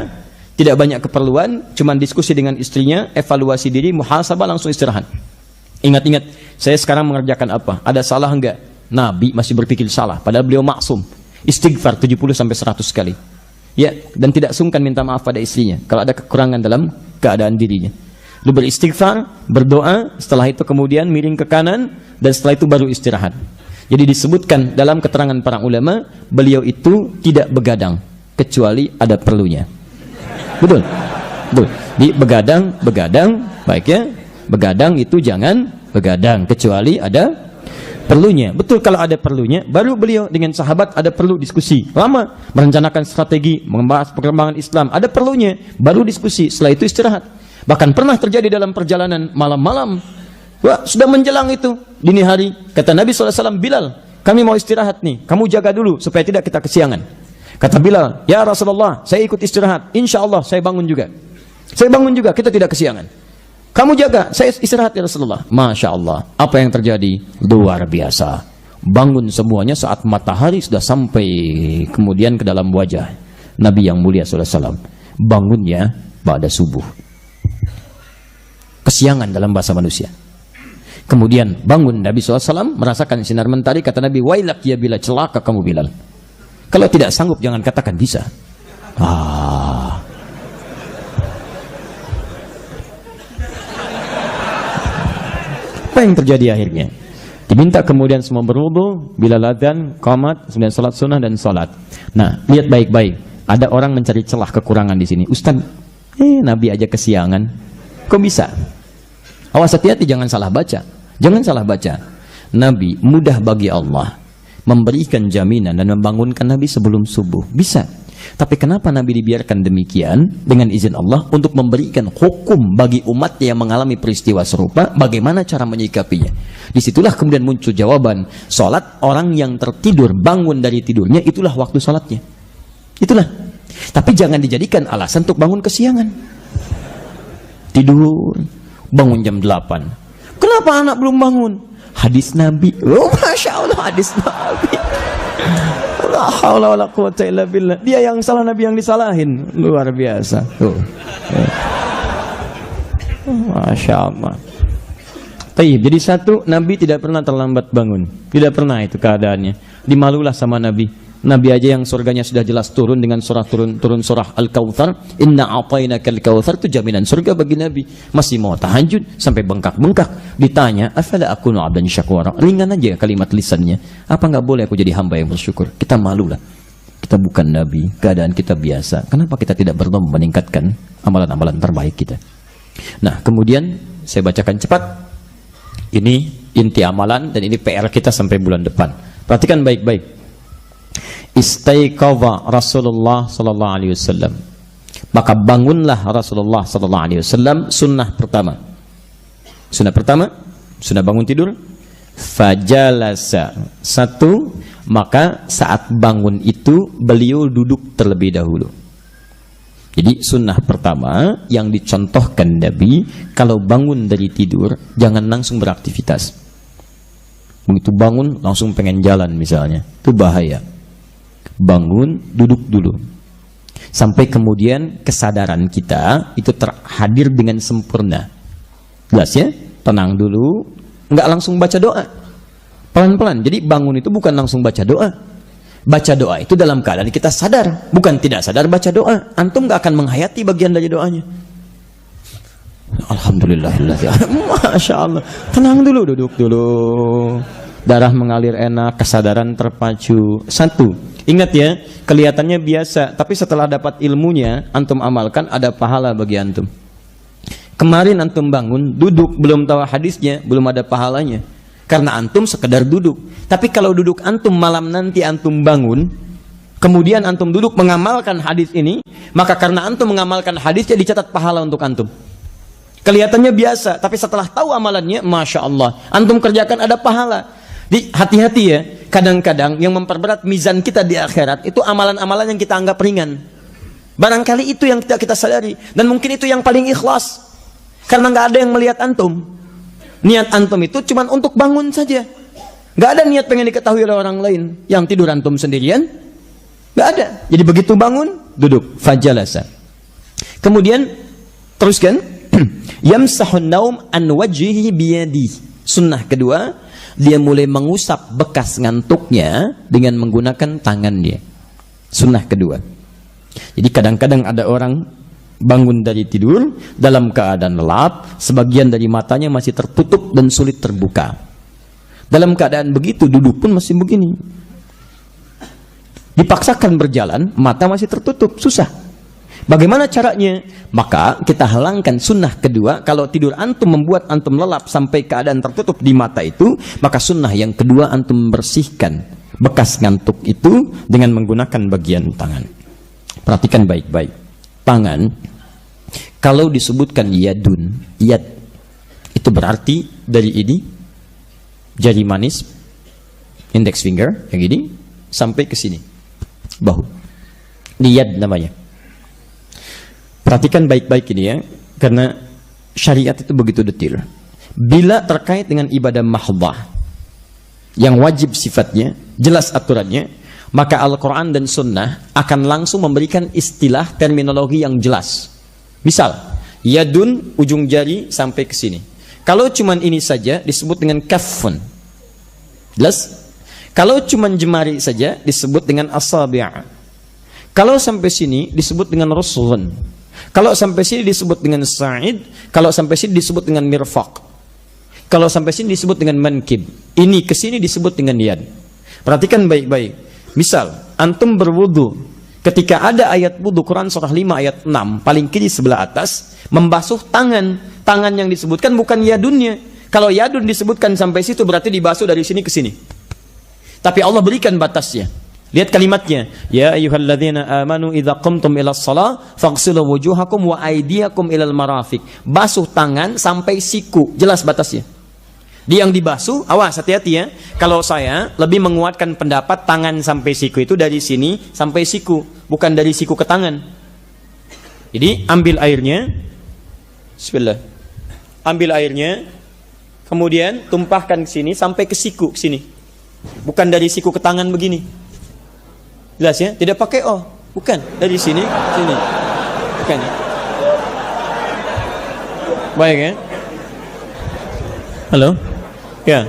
tidak banyak keperluan, cuman diskusi dengan istrinya, evaluasi diri, muhasabah, langsung istirahat. Ingat-ingat, saya sekarang mengerjakan apa? Ada salah enggak? Nabi masih berpikir salah, padahal beliau maksum. Istighfar 70-100 kali. Ya, dan tidak sungkan minta maaf pada istrinya kalau ada kekurangan dalam keadaan dirinya. Lalu beristighfar, berdoa, setelah itu kemudian miring ke kanan, dan setelah itu baru istirahat. Jadi disebutkan dalam keterangan para ulama, beliau itu tidak begadang kecuali ada perlunya. Betul, betul. Di begadang, baik ya. Begadang itu jangan begadang kecuali ada perlunya. Betul, kalau ada perlunya, baru beliau dengan sahabat ada perlu diskusi lama, merencanakan strategi, membahas perkembangan Islam. Ada perlunya, baru diskusi. Setelah itu istirahat. Bahkan pernah terjadi dalam perjalanan malam-malam. Wah, sudah menjelang itu dini hari, kata Nabi SAW, Bilal, kami mau istirahat nih, kamu jaga dulu supaya tidak kita kesiangan. Kata Bilal, ya Rasulullah, saya ikut istirahat. Insya Allah saya bangun juga. Saya bangun juga, kita tidak kesiangan. Kamu jaga, saya istirahat ya Rasulullah. Masya Allah, apa yang terjadi? Luar biasa. Bangun semuanya saat matahari sudah sampai kemudian ke dalam wajah Nabi yang mulia SAW. Bangunnya pada subuh. Kesiangan dalam bahasa manusia. Kemudian bangun Nabi SAW, merasakan sinar mentari. Kata Nabi, wailak ya Bilal, celaka kamu Bilal. Kalau tidak sanggup jangan katakan bisa. Apa yang terjadi akhirnya? Diminta kemudian semua berwudu, bila adzan, qomat, kemudian salat sunnah dan salat. Nah, lihat baik-baik. Ada orang mencari celah kekurangan di sini. Ustaz, Nabi aja kesiangan. Kok bisa? Awas, hati-hati, jangan salah baca. Jangan salah baca. Nabi mudah bagi Allah memberikan jaminan dan membangunkan Nabi sebelum subuh. Bisa. Tapi kenapa Nabi dibiarkan demikian dengan izin Allah untuk memberikan hukum bagi umat yang mengalami peristiwa serupa, bagaimana cara menyikapinya? Disitulah kemudian muncul jawaban. Salat orang yang tertidur bangun dari tidurnya, itulah waktu salatnya. Itulah. Tapi jangan dijadikan alasan untuk bangun kesiangan. Tidur, bangun jam 8. Kenapa anak belum bangun? Hadis Nabi. Oh, Masya Allah, hadis Nabi. La haula wala quwwata illa billah. Dia yang salah, Nabi yang disalahin. Luar biasa. Tuh. Masya Allah. Taib. Jadi satu, Nabi tidak pernah terlambat bangun. Tidak pernah itu keadaannya. Dimalulah sama Nabi. Nabi aja yang surganya sudah jelas turun dengan surah turun surah Al-Kautsar. Inna a'tainakal kautsar, itu jaminan surga bagi Nabi. Masih mau tahajud sampai bengkak-bengkak. Ditanya, afala akunu 'abdan syakura. Ringan aja kalimat lisannya. Apa enggak boleh aku jadi hamba yang bersyukur? Kita malulah. Kita bukan Nabi, keadaan kita biasa. Kenapa kita tidak berlomba meningkatkan amalan-amalan terbaik kita? Nah, kemudian saya bacakan cepat. Ini inti amalan dan ini PR kita sampai bulan depan. Perhatikan baik-baik. Istaiqadha Rasulullah sallallahu alaihi wasallam. Maka bangunlah Rasulullah sallallahu alaihi wasallam. Sunnah pertama. Sunnah pertama, sunnah bangun tidur. Fajalasa. Satu, maka saat bangun itu beliau duduk terlebih dahulu. Jadi sunnah pertama yang dicontohkan Nabi, kalau bangun dari tidur jangan langsung beraktivitas. Begitu bangun langsung pengen jalan misalnya, itu bahaya. Bangun, duduk dulu sampai kemudian kesadaran kita itu terhadir dengan sempurna. Jelas ya? Tenang dulu, nggak langsung baca doa, pelan-pelan. Jadi bangun itu bukan langsung baca doa. Baca doa itu dalam keadaan kita sadar, bukan tidak sadar baca doa. Antum nggak akan menghayati bagian dari doanya. Alhamdulillah, Masya Allah. Tenang dulu, duduk dulu. Darah mengalir enak, kesadaran terpacu. Satu, ingat ya, kelihatannya biasa, tapi setelah dapat ilmunya, antum amalkan, ada pahala bagi antum. Kemarin antum bangun, duduk, belum tahu hadisnya, belum ada pahalanya. Karena antum sekedar duduk. Tapi kalau duduk antum malam nanti antum bangun, kemudian antum duduk mengamalkan hadis ini, maka karena antum mengamalkan hadisnya dicatat pahala untuk antum. Kelihatannya biasa, tapi setelah tahu amalannya, Masya Allah, antum kerjakan ada pahala. Hati-hati ya, kadang-kadang yang memperberat mizan kita di akhirat itu amalan-amalan yang kita anggap ringan. Barangkali itu yang kita sadari, dan mungkin itu yang paling ikhlas, karena nggak ada yang melihat antum. Niat antum itu cuma untuk bangun saja, nggak ada niat pengen diketahui oleh orang lain. Yang tidur antum sendirian, nggak ada. Jadi begitu bangun, duduk, fajalasa. Kemudian teruskan, yamsahun naum an wajhihi biyadi. Sunnah kedua, dia mulai mengusap bekas ngantuknya dengan menggunakan tangannya. Sunnah kedua. Jadi kadang-kadang ada orang bangun dari tidur dalam keadaan lelap, sebagian dari matanya masih tertutup dan sulit terbuka. Dalam keadaan begitu duduk pun masih begini. Dipaksakan berjalan, mata masih tertutup, susah. Bagaimana caranya? Maka kita halangkan sunnah kedua. Kalau tidur antum membuat antum lelap sampai keadaan tertutup di mata itu, maka sunnah yang kedua antum bersihkan bekas ngantuk itu dengan menggunakan bagian tangan. Perhatikan baik-baik. Tangan, kalau disebutkan yadun, yad, itu berarti dari ini, jari manis, index finger, yang ini, sampai ke sini, bahu. Ini yad namanya. Perhatikan baik-baik ini ya, karena syariat itu begitu detail. Bila terkait dengan ibadah mahdhah yang wajib sifatnya, jelas aturannya, maka Al-Quran dan Sunnah akan langsung memberikan istilah terminologi yang jelas. Misal, yadun, ujung jari sampai ke sini. Kalau cuman ini saja disebut dengan kaffun. Jelas? Kalau cuman jemari saja disebut dengan asabi'. Kalau sampai sini disebut dengan rusulun. Kalau sampai sini disebut dengan sa'id, kalau sampai sini disebut dengan mirfaq. Kalau sampai sini disebut dengan mankib. Ini ke sini disebut dengan yad. Perhatikan baik-baik. Misal, antum berwudu. Ketika ada ayat wudu Quran surah 5 ayat 6, paling kiri sebelah atas, membasuh tangan. Tangan yang disebutkan bukan yadunnya. Kalau yadun disebutkan sampai situ berarti dibasuh dari sini ke sini. Tapi Allah berikan batasnya. Lihat kalimatnya. Ya ayyuhalladzina amanu idza qumtum ilas shalah faghsilu wujuhakum wa aydiyakum ilal marafiq. Basuh tangan sampai siku. Jelas batasnya. Di yang dibasuh, awas hati-hati ya. Kalau saya lebih menguatkan pendapat tangan sampai siku itu dari sini sampai siku, bukan dari siku ke tangan. Jadi ambil airnya. Bismillah. Ambil airnya. Kemudian tumpahkan ke sini sampai ke siku, ke sini. Bukan dari siku ke tangan begini. Jelas ya? Tidak pakai oh, bukan dari sini sini. Bukan. Baik ya? Halo? Ya.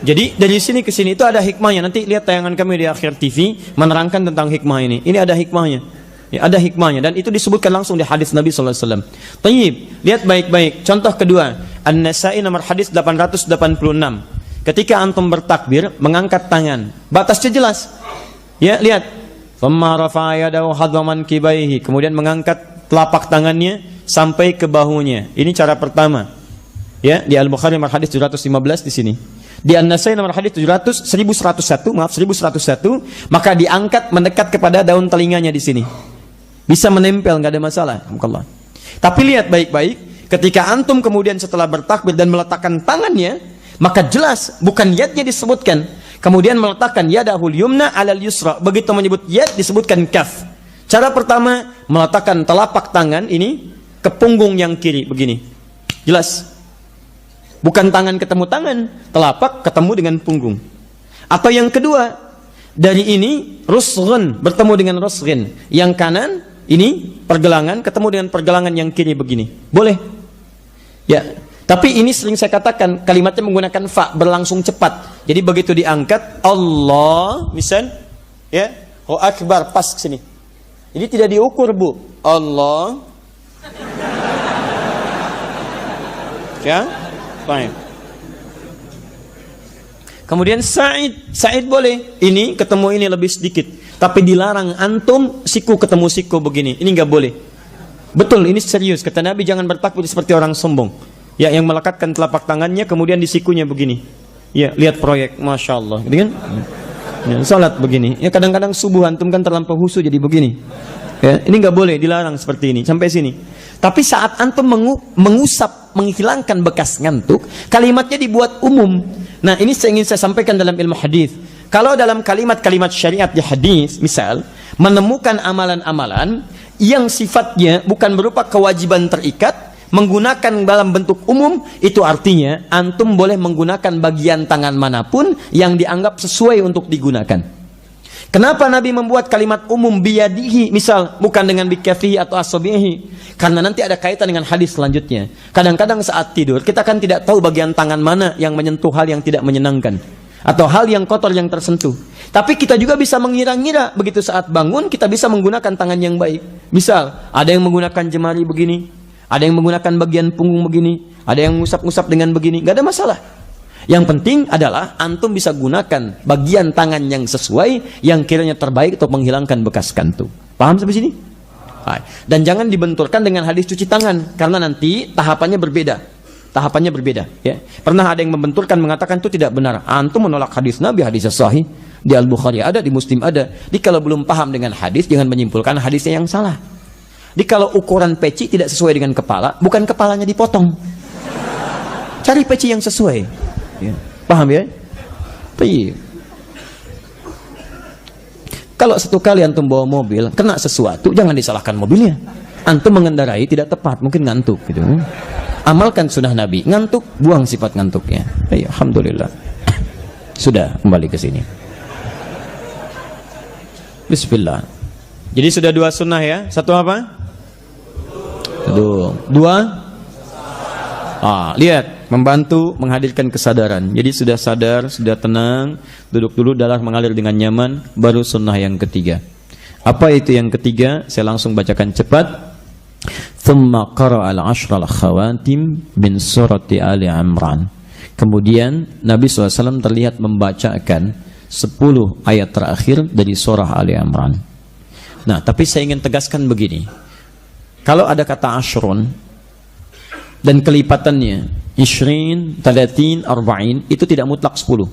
Jadi dari sini ke sini itu ada hikmahnya. Nanti lihat tayangan kami di akhir TV menerangkan tentang hikmah ini. Ini ada hikmahnya. Ya, ada hikmahnya dan itu disebutkan langsung di hadis Nabi sallallahu alaihi wasallam. Tayyib, lihat baik-baik. Contoh kedua, An-Nasa'i nomor hadis 886. Ketika antum bertakbir, mengangkat tangan. Batasnya jelas. Ya, lihat. Thumma rafa'a yadahu hadwaman kibaihi. Kemudian mengangkat telapak tangannya sampai ke bahunya. Ini cara pertama. Ya, di Al-Bukhari nomor hadis 715 di sini. Di An-Nasai nomor hadis 1101, maka diangkat mendekat kepada daun telinganya di sini. Bisa menempel, nggak ada masalah. Tapi lihat baik-baik, ketika antum kemudian setelah bertakbir dan meletakkan tangannya, maka jelas bukan yadnya disebutkan. Kemudian meletakkan yadahul yumna alal yusra. Begitu menyebut yad disebutkan kaf. Cara pertama meletakkan telapak tangan ini ke punggung yang kiri begini. Jelas. Bukan tangan ketemu tangan, telapak ketemu dengan punggung. Atau yang kedua, dari ini rusghun bertemu dengan rusghin. Yang kanan ini pergelangan ketemu dengan pergelangan yang kiri begini. Boleh. Ya. Tapi ini sering saya katakan kalimatnya menggunakan fa, berlangsung cepat. Jadi begitu diangkat Allah, misal ya, oh akbar pas ke sini. Jadi tidak diukur, Bu. Allah. Ya? Baik. Kemudian Sa'id boleh. Ini ketemu ini lebih sedikit. Tapi dilarang antum siku ketemu siku begini. Ini enggak boleh. Betul, ini serius. Kata Nabi jangan bertakbir seperti orang sombong. Ya, yang melekatkan telapak tangannya kemudian di sikunya begini. Ya, lihat proyek, masya Allah, gitu kan? Ya, salat begini. Ya, kadang-kadang subuh antum kan terlampau husu jadi begini. Ya, ini nggak boleh, dilarang seperti ini sampai sini. Tapi saat antum mengusap, menghilangkan bekas ngantuk, kalimatnya dibuat umum. Nah, ini ingin saya sampaikan dalam ilmu hadis. Kalau dalam kalimat-kalimat syariat di hadis, misal menemukan amalan-amalan yang sifatnya bukan berupa kewajiban terikat, menggunakan dalam bentuk umum, itu artinya antum boleh menggunakan bagian tangan manapun yang dianggap sesuai untuk digunakan. Kenapa Nabi membuat kalimat umum biyadihi, misal bukan dengan bikafihi atau asabihi? Karena nanti ada kaitan dengan hadis selanjutnya. Kadang-kadang saat tidur kita kan tidak tahu bagian tangan mana yang menyentuh hal yang tidak menyenangkan atau hal yang kotor yang tersentuh. Tapi kita juga bisa mengira-ngira begitu saat bangun kita bisa menggunakan tangan yang baik. Misal ada yang menggunakan jemari begini, ada yang menggunakan bagian punggung begini, ada yang ngusap-ngusap dengan begini, nggak ada masalah. Yang penting adalah antum bisa gunakan bagian tangan yang sesuai, yang kiranya terbaik untuk menghilangkan bekas kantuk. Paham sampai sini? Dan jangan dibenturkan dengan hadis cuci tangan, karena nanti tahapannya berbeda. Tahapannya berbeda. Ya. Pernah ada yang membenturkan mengatakan itu tidak benar. Antum menolak hadis Nabi, hadis sahih di Al-Bukhari ada, di Muslim ada. Jadi kalau belum paham dengan hadis, jangan menyimpulkan hadisnya yang salah. Jadi kalau ukuran peci tidak sesuai dengan kepala, bukan kepalanya dipotong. Cari peci yang sesuai. Ya. Paham ya? Baik. Kalau satu kali antum bawa mobil, kena sesuatu, jangan disalahkan mobilnya. Antum mengendarai tidak tepat, mungkin ngantuk gitu. Amalkan sunnah Nabi, ngantuk, buang sifat ngantuknya. Baik, alhamdulillah. Sudah kembali ke sini. Bismillah. Jadi sudah dua sunnah ya. Satu apa? Dua. Lihat, membantu menghadirkan kesadaran. Jadi sudah sadar, sudah tenang, duduk dulu, darah mengalir dengan nyaman, baru sunnah yang ketiga. Apa itu yang ketiga? Saya langsung bacakan cepat. Thumma qara'a al-ashra al-khawatim min surati Ali Imran. Kemudian Nabi SAW terlihat membacakan 10 ayat terakhir dari surah Ali Imran. Nah, tapi saya ingin tegaskan begini. Kalau ada kata ashrun dan kelipatannya ishrin, talatin, arba'in, itu tidak mutlak 10.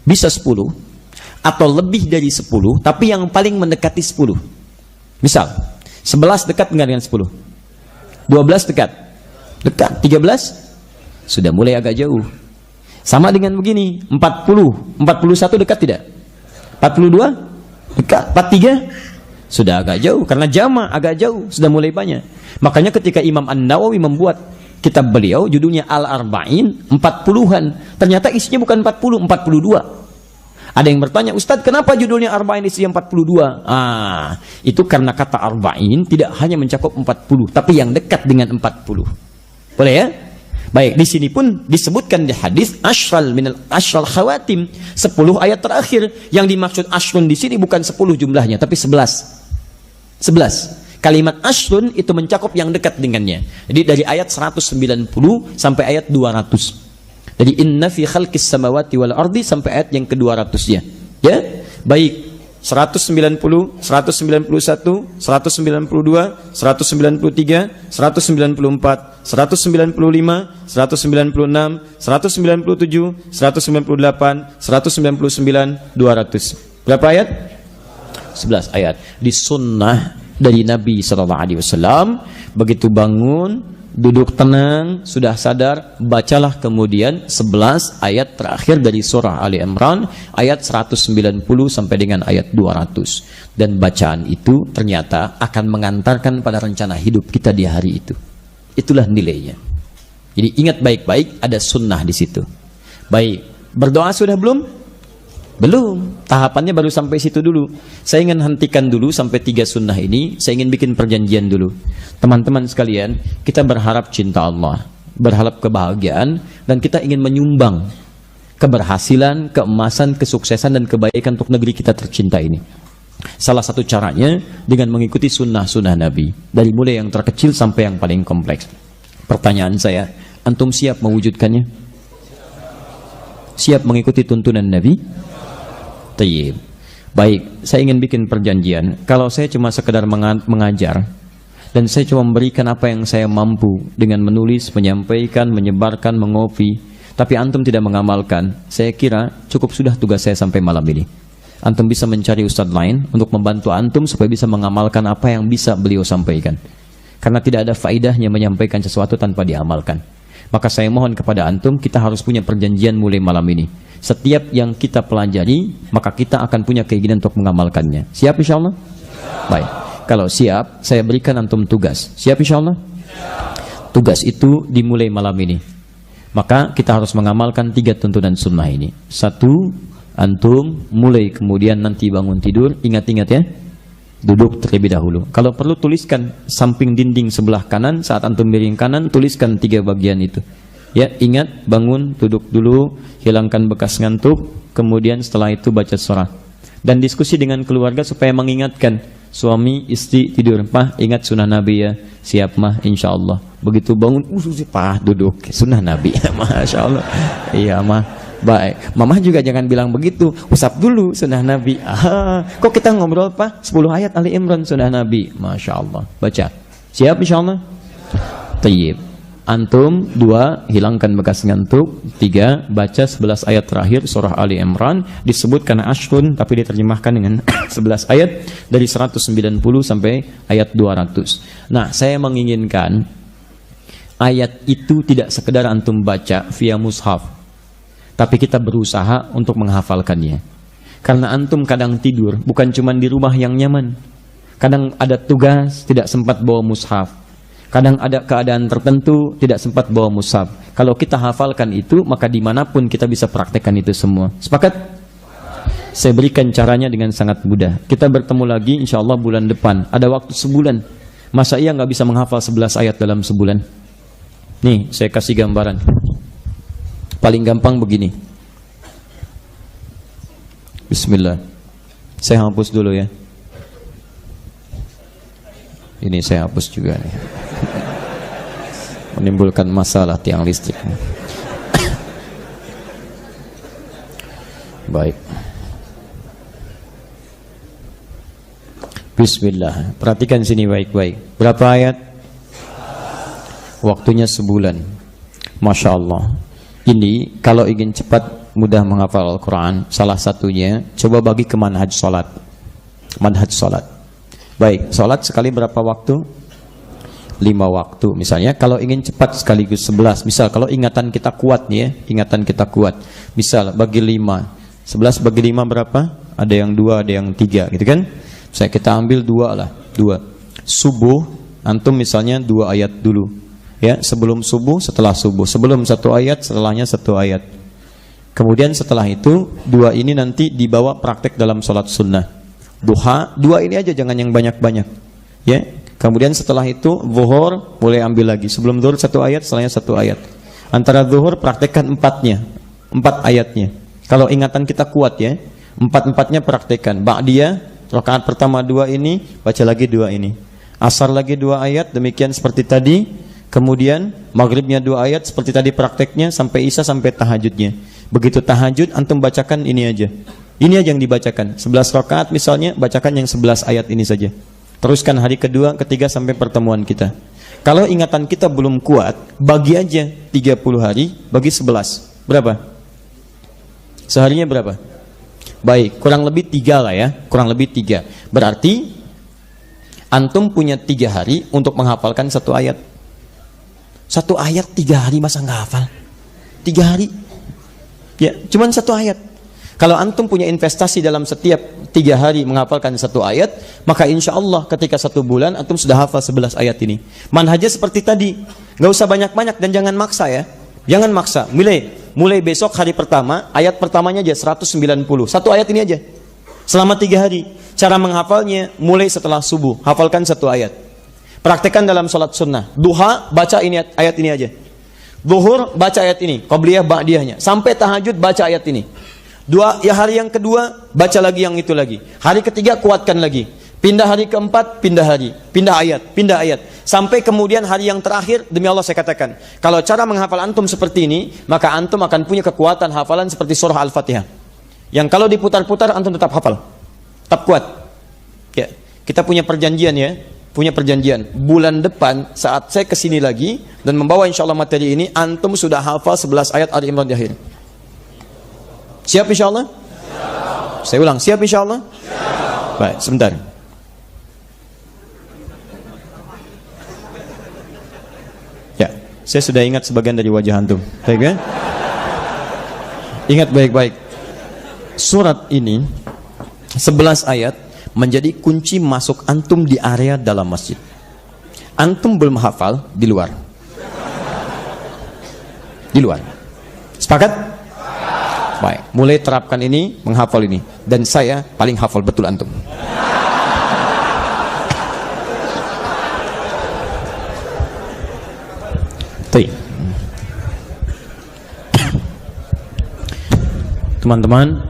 Bisa 10 atau lebih dari 10, tapi yang paling mendekati 10. Misal 11 dekat enggak dengan 10? 12 dekat? Dekat. 13? Sudah mulai agak jauh. Sama dengan begini, 40, 41 dekat tidak? 42 dekat, 43 sudah agak jauh, karena jama agak jauh, sudah mulai banyak. Makanya ketika Imam An-Nawawi membuat kitab beliau judulnya Al-Arba'in, 40-an, ternyata isinya bukan 40, 42. Ada yang bertanya, Ustadz, kenapa judulnya Arba'in isinya 42? Itu karena kata Arba'in tidak hanya mencakup 40, tapi yang dekat dengan 40. Boleh ya? Baik, di sini pun disebutkan di hadis ashral khawatim, 10 ayat terakhir. Yang dimaksud ashrun di sini bukan 10 jumlahnya, tapi 11. 11. Kalimat ashrun itu mencakup yang dekat dengannya. Jadi dari ayat 190 sampai ayat 200. Jadi inna fi khalqis samawati wal ardi sampai ayat yang ke-200-nya. Ya? Baik. 190, 191, 192, 193, 194, 195, 196, 197, 198, 199, 200. Berapa ayat? 11 ayat. Di sunnah dari Nabi SAW, begitu bangun, duduk tenang, sudah sadar, bacalah kemudian 11 ayat terakhir dari surah Ali Imran, ayat 190 sampai dengan ayat 200. Dan bacaan itu ternyata akan mengantarkan pada rencana hidup kita di hari itu. Itulah nilainya. Jadi ingat baik-baik, ada sunnah di situ. Baik, berdoa sudah belum? Belum, tahapannya baru sampai situ dulu. Saya ingin hentikan dulu sampai 3 sunnah ini. Saya ingin bikin perjanjian dulu. Teman-teman sekalian, kita berharap cinta Allah, berharap kebahagiaan, dan kita ingin menyumbang keberhasilan, keemasan, kesuksesan, dan kebaikan untuk negeri kita tercinta ini. Salah satu caranya dengan mengikuti sunnah-sunnah Nabi, dari mulai yang terkecil sampai yang paling kompleks. Pertanyaan saya, antum siap mewujudkannya? Siap mengikuti tuntunan Nabi? Tayyib. Baik, saya ingin bikin perjanjian. Kalau saya cuma sekedar mengajar dan saya cuma memberikan apa yang saya mampu dengan menulis, menyampaikan, menyebarkan, mengopi, tapi antum tidak mengamalkan, saya kira cukup sudah tugas saya sampai malam ini. Antum bisa mencari ustadz lain untuk membantu antum supaya bisa mengamalkan apa yang bisa beliau sampaikan. Karena tidak ada faedahnya menyampaikan sesuatu tanpa diamalkan. Maka saya mohon kepada antum, kita harus punya perjanjian mulai malam ini. Setiap yang kita pelajari, maka kita akan punya keinginan untuk mengamalkannya. Siap insya Allah? Baik. Kalau siap, saya berikan antum tugas. Siap insya Allah? Tugas itu dimulai malam ini. Maka kita harus mengamalkan 3 tuntunan sunnah ini. 1, antum mulai kemudian nanti bangun tidur, ingat-ingat ya, duduk terlebih dahulu. Kalau perlu tuliskan samping dinding sebelah kanan, saat antum miring kanan, tuliskan 3 bagian itu. Ya, ingat, bangun, duduk dulu, hilangkan bekas ngantuk, kemudian setelah itu baca surah. Dan diskusi dengan keluarga supaya mengingatkan suami, istri tidur, Pah, ingat sunnah Nabi ya. Siap mah, insya Allah. Begitu bangun, Pah, duduk, sunnah Nabi. Masya Allah. Iya mah, baik. Mama juga jangan bilang begitu, usap dulu sunnah Nabi. Kok kita ngobrol Pah, 10 ayat Ali Imran sunnah Nabi. Masya Allah. Baca. Siap insya Allah? Tayyib. Antum 2, hilangkan bekas ngantuk. 3, baca 11 ayat terakhir surah Ali Imran. Disebutkan ashrun, tapi diterjemahkan dengan 11 ayat dari 190 sampai ayat 200. Nah, saya menginginkan ayat itu tidak sekedar antum baca via mushaf, tapi kita berusaha untuk menghafalkannya. Karena antum kadang tidur, bukan cuma di rumah yang nyaman. Kadang ada tugas, tidak sempat bawa mushaf. Kadang ada keadaan tertentu tidak sempat bawa mushaf. Kalau kita hafalkan itu, maka dimanapun kita bisa praktekkan itu semua. Sepakat? Saya berikan caranya dengan sangat mudah. Kita bertemu lagi insya Allah bulan depan. Ada waktu sebulan. Masa iya nggak bisa menghafal 11 ayat dalam sebulan? Nih, saya kasih gambaran. Paling gampang begini. Bismillah. Saya hapus dulu ya. Ini saya hapus juga nih. Menimbulkan masalah tiang listrik. baik. Bismillah. Perhatikan sini baik-baik. Berapa ayat? Waktunya sebulan. Masya Allah. Ini kalau ingin cepat mudah menghafal Al-Quran, salah satunya coba bagi ke manhaj sholat. Manhaj sholat. Baik, sholat sekali berapa waktu? 5 waktu. Misalnya kalau ingin cepat sekaligus 11. Misal kalau ingatan kita kuat nih ya, ingatan kita kuat. Misal bagi 5. 11 bagi 5 berapa? Ada yang 2, ada yang 3 gitu kan? Saya kita ambil 2 lah, 2. Subuh, antum misalnya 2 ayat dulu. Ya, sebelum subuh, setelah subuh. Sebelum 1 ayat, setelahnya 1 ayat. Kemudian setelah itu 2 ini nanti dibawa praktek dalam sholat sunnah. Duha, 2 ini aja, jangan yang banyak-banyak. Ya. Kemudian setelah itu zuhur boleh ambil lagi. Sebelum zuhur 1 ayat, setelahnya 1 ayat. Antara zuhur praktekkan 4-nya, 4 ayatnya. Kalau ingatan kita kuat ya, 4-4-nya praktekkan. Ba'diyah rakaat pertama 2 ini, baca lagi 2 ini. Asar lagi 2 ayat, demikian seperti tadi. Kemudian maghribnya 2 ayat seperti tadi prakteknya, sampai isya sampai tahajudnya. Begitu tahajud antum bacakan ini aja. Ini aja yang dibacakan. 11 rakaat misalnya, bacakan yang 11 ayat ini saja. Teruskan hari kedua, ketiga sampai pertemuan kita. Kalau ingatan kita belum kuat, bagi aja 30 hari bagi 11. Berapa? Seharinya berapa? Baik, kurang lebih 3 lah ya. Kurang lebih 3. Berarti antum punya 3 hari untuk menghafalkan 1 ayat. 1 ayat 3 hari masa nggak hafal? 3 hari? Ya, cuman 1 ayat. Kalau antum punya investasi dalam setiap 3 hari menghafalkan 1 ayat, maka insya Allah ketika 1 bulan antum sudah hafal 11 ayat ini. Manhajnya seperti tadi, nggak usah banyak-banyak dan jangan maksa ya. Jangan maksa. Mulai besok hari pertama, ayat pertamanya aja 190. 1 ayat ini aja. Selama 3 hari. Cara menghafalnya mulai setelah subuh, hafalkan 1 ayat. Praktekkan dalam sholat sunnah. Duha, baca ini ayat ini aja. Zuhur, baca ayat ini. Qabliyah, ba'diyahnya. Sampai tahajud, baca ayat ini. Hari yang kedua, baca lagi yang itu lagi. Hari ketiga, kuatkan lagi. Pindah hari keempat, pindah hari. Pindah ayat. Sampai kemudian hari yang terakhir, demi Allah saya katakan, kalau cara menghafal antum seperti ini, maka antum akan punya kekuatan hafalan seperti surah Al-Fatihah. Yang kalau diputar-putar, antum tetap hafal. Tetap kuat. Ya, kita punya perjanjian ya. Punya perjanjian. Bulan depan, saat saya kesini lagi, dan membawa insya Allah materi ini, antum sudah hafal 11 ayat Ali Imran di akhir. Siap insya Allah? Siap. Saya ulang, siap insya Allah? Siap. Baik, sebentar. Ya, saya sudah ingat sebagian dari wajah antum. Baik kan? Ingat baik-baik. Surat ini 11 ayat menjadi kunci masuk antum di area dalam masjid. Antum belum hafal di luar. Di luar. Sepakat? Baik, mulai terapkan ini, menghafal ini. Dan saya paling hafal betul antum. Teman-teman,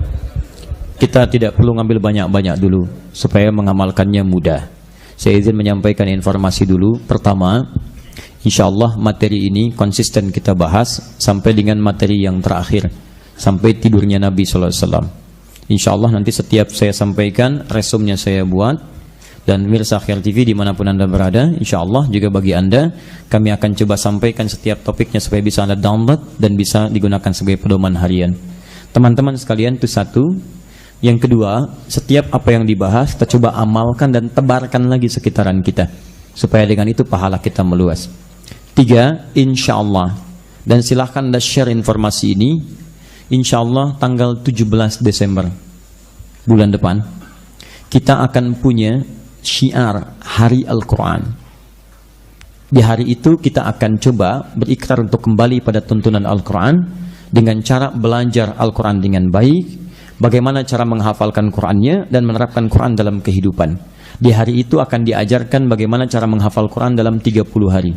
kita tidak perlu ngambil banyak-banyak dulu supaya mengamalkannya mudah. Saya izin menyampaikan informasi dulu. Pertama, insya Allah materi ini konsisten kita bahas sampai dengan materi yang terakhir, sampai tidurnya Nabi SAW. Insya Allah nanti setiap saya sampaikan, resumnya saya buat. Dan mirsa Khair TV dimanapun anda berada, insya Allah juga bagi anda, kami akan coba sampaikan setiap topiknya supaya bisa anda download dan bisa digunakan sebagai pedoman harian. Teman-teman sekalian, itu satu. Yang kedua, setiap apa yang dibahas kita coba amalkan dan tebarkan lagi sekitaran kita, supaya dengan itu pahala kita meluas. 3, insya Allah, dan silahkan anda share informasi ini. Insya Allah tanggal 17 Desember bulan depan kita akan punya syiar Hari Al-Quran. Di hari itu kita akan coba berikrar untuk kembali pada tuntunan Al-Quran dengan cara belajar Al-Quran dengan baik, bagaimana cara menghafalkan Qurannya dan menerapkan Quran dalam kehidupan. Di hari itu akan diajarkan bagaimana cara menghafal Quran dalam 30 hari.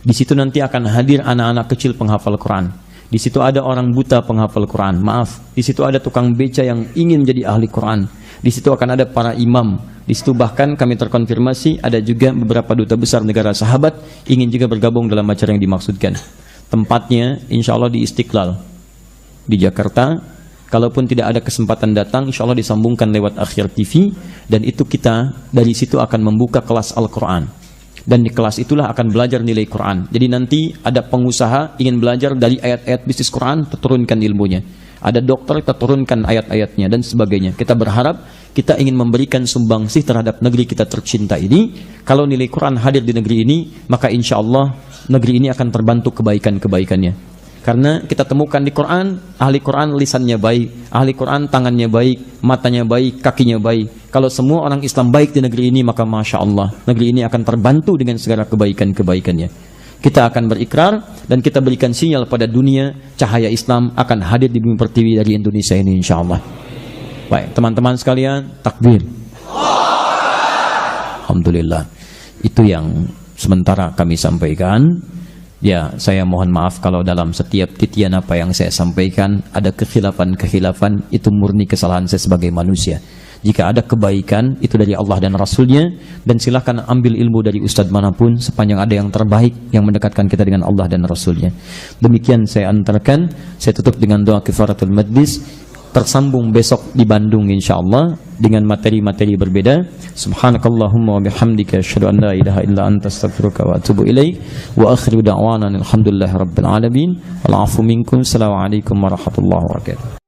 Di situ nanti akan hadir anak-anak kecil penghafal Quran. Di situ ada orang buta penghafal Quran. Maaf, di situ ada tukang beca yang ingin menjadi ahli Quran. Di situ akan ada para imam. Di situ bahkan kami terkonfirmasi ada juga beberapa duta besar negara sahabat ingin juga bergabung dalam acara yang dimaksudkan. Tempatnya insya Allah di Istiqlal di Jakarta. Kalaupun tidak ada kesempatan datang, insya Allah disambungkan lewat Akhir TV, dan itu kita dari situ akan membuka kelas Al-Quran. Dan di kelas itulah akan belajar nilai Quran. Jadi nanti ada pengusaha ingin belajar dari ayat-ayat bisnis Quran, terturunkan ilmunya. Ada dokter, kita turunkan ayat-ayatnya dan sebagainya. Kita berharap kita ingin memberikan sumbangsih terhadap negeri kita tercinta ini. Kalau nilai Quran hadir di negeri ini, maka insya Allah negeri ini akan terbantu kebaikan-kebaikannya. Karena kita temukan di Quran, ahli Quran lisannya baik, ahli Quran tangannya baik, matanya baik, kakinya baik. Kalau semua orang Islam baik di negeri ini, maka Masya Allah, negeri ini akan terbantu dengan segala kebaikan-kebaikannya. Kita akan berikrar dan kita berikan sinyal pada dunia, cahaya Islam akan hadir di bumi pertiwi dari Indonesia ini insya Allah. Baik, teman-teman sekalian, takbir. Alhamdulillah. Itu yang sementara kami sampaikan. Ya, saya mohon maaf kalau dalam setiap titian apa yang saya sampaikan ada kekhilafan-kekhilafan, itu murni kesalahan saya sebagai manusia. Jika ada kebaikan, itu dari Allah dan Rasulnya, dan silahkan ambil ilmu dari ustadz manapun sepanjang ada yang terbaik yang mendekatkan kita dengan Allah dan Rasulnya. Demikian saya antarkan. Saya tutup dengan doa kifaratul majlis. Tersambung besok di Bandung insyaallah dengan materi-materi berbeda. Subhanakallahumma wa bihamdika asyhadu an la ilaha illa anta astaghfiruka wa atubu ilaik. Wa akhiru da'wana alhamdulillahi rabbil alamin. Wal 'afu minkum. Assalamualaikum warahmatullahi wabarakatuh.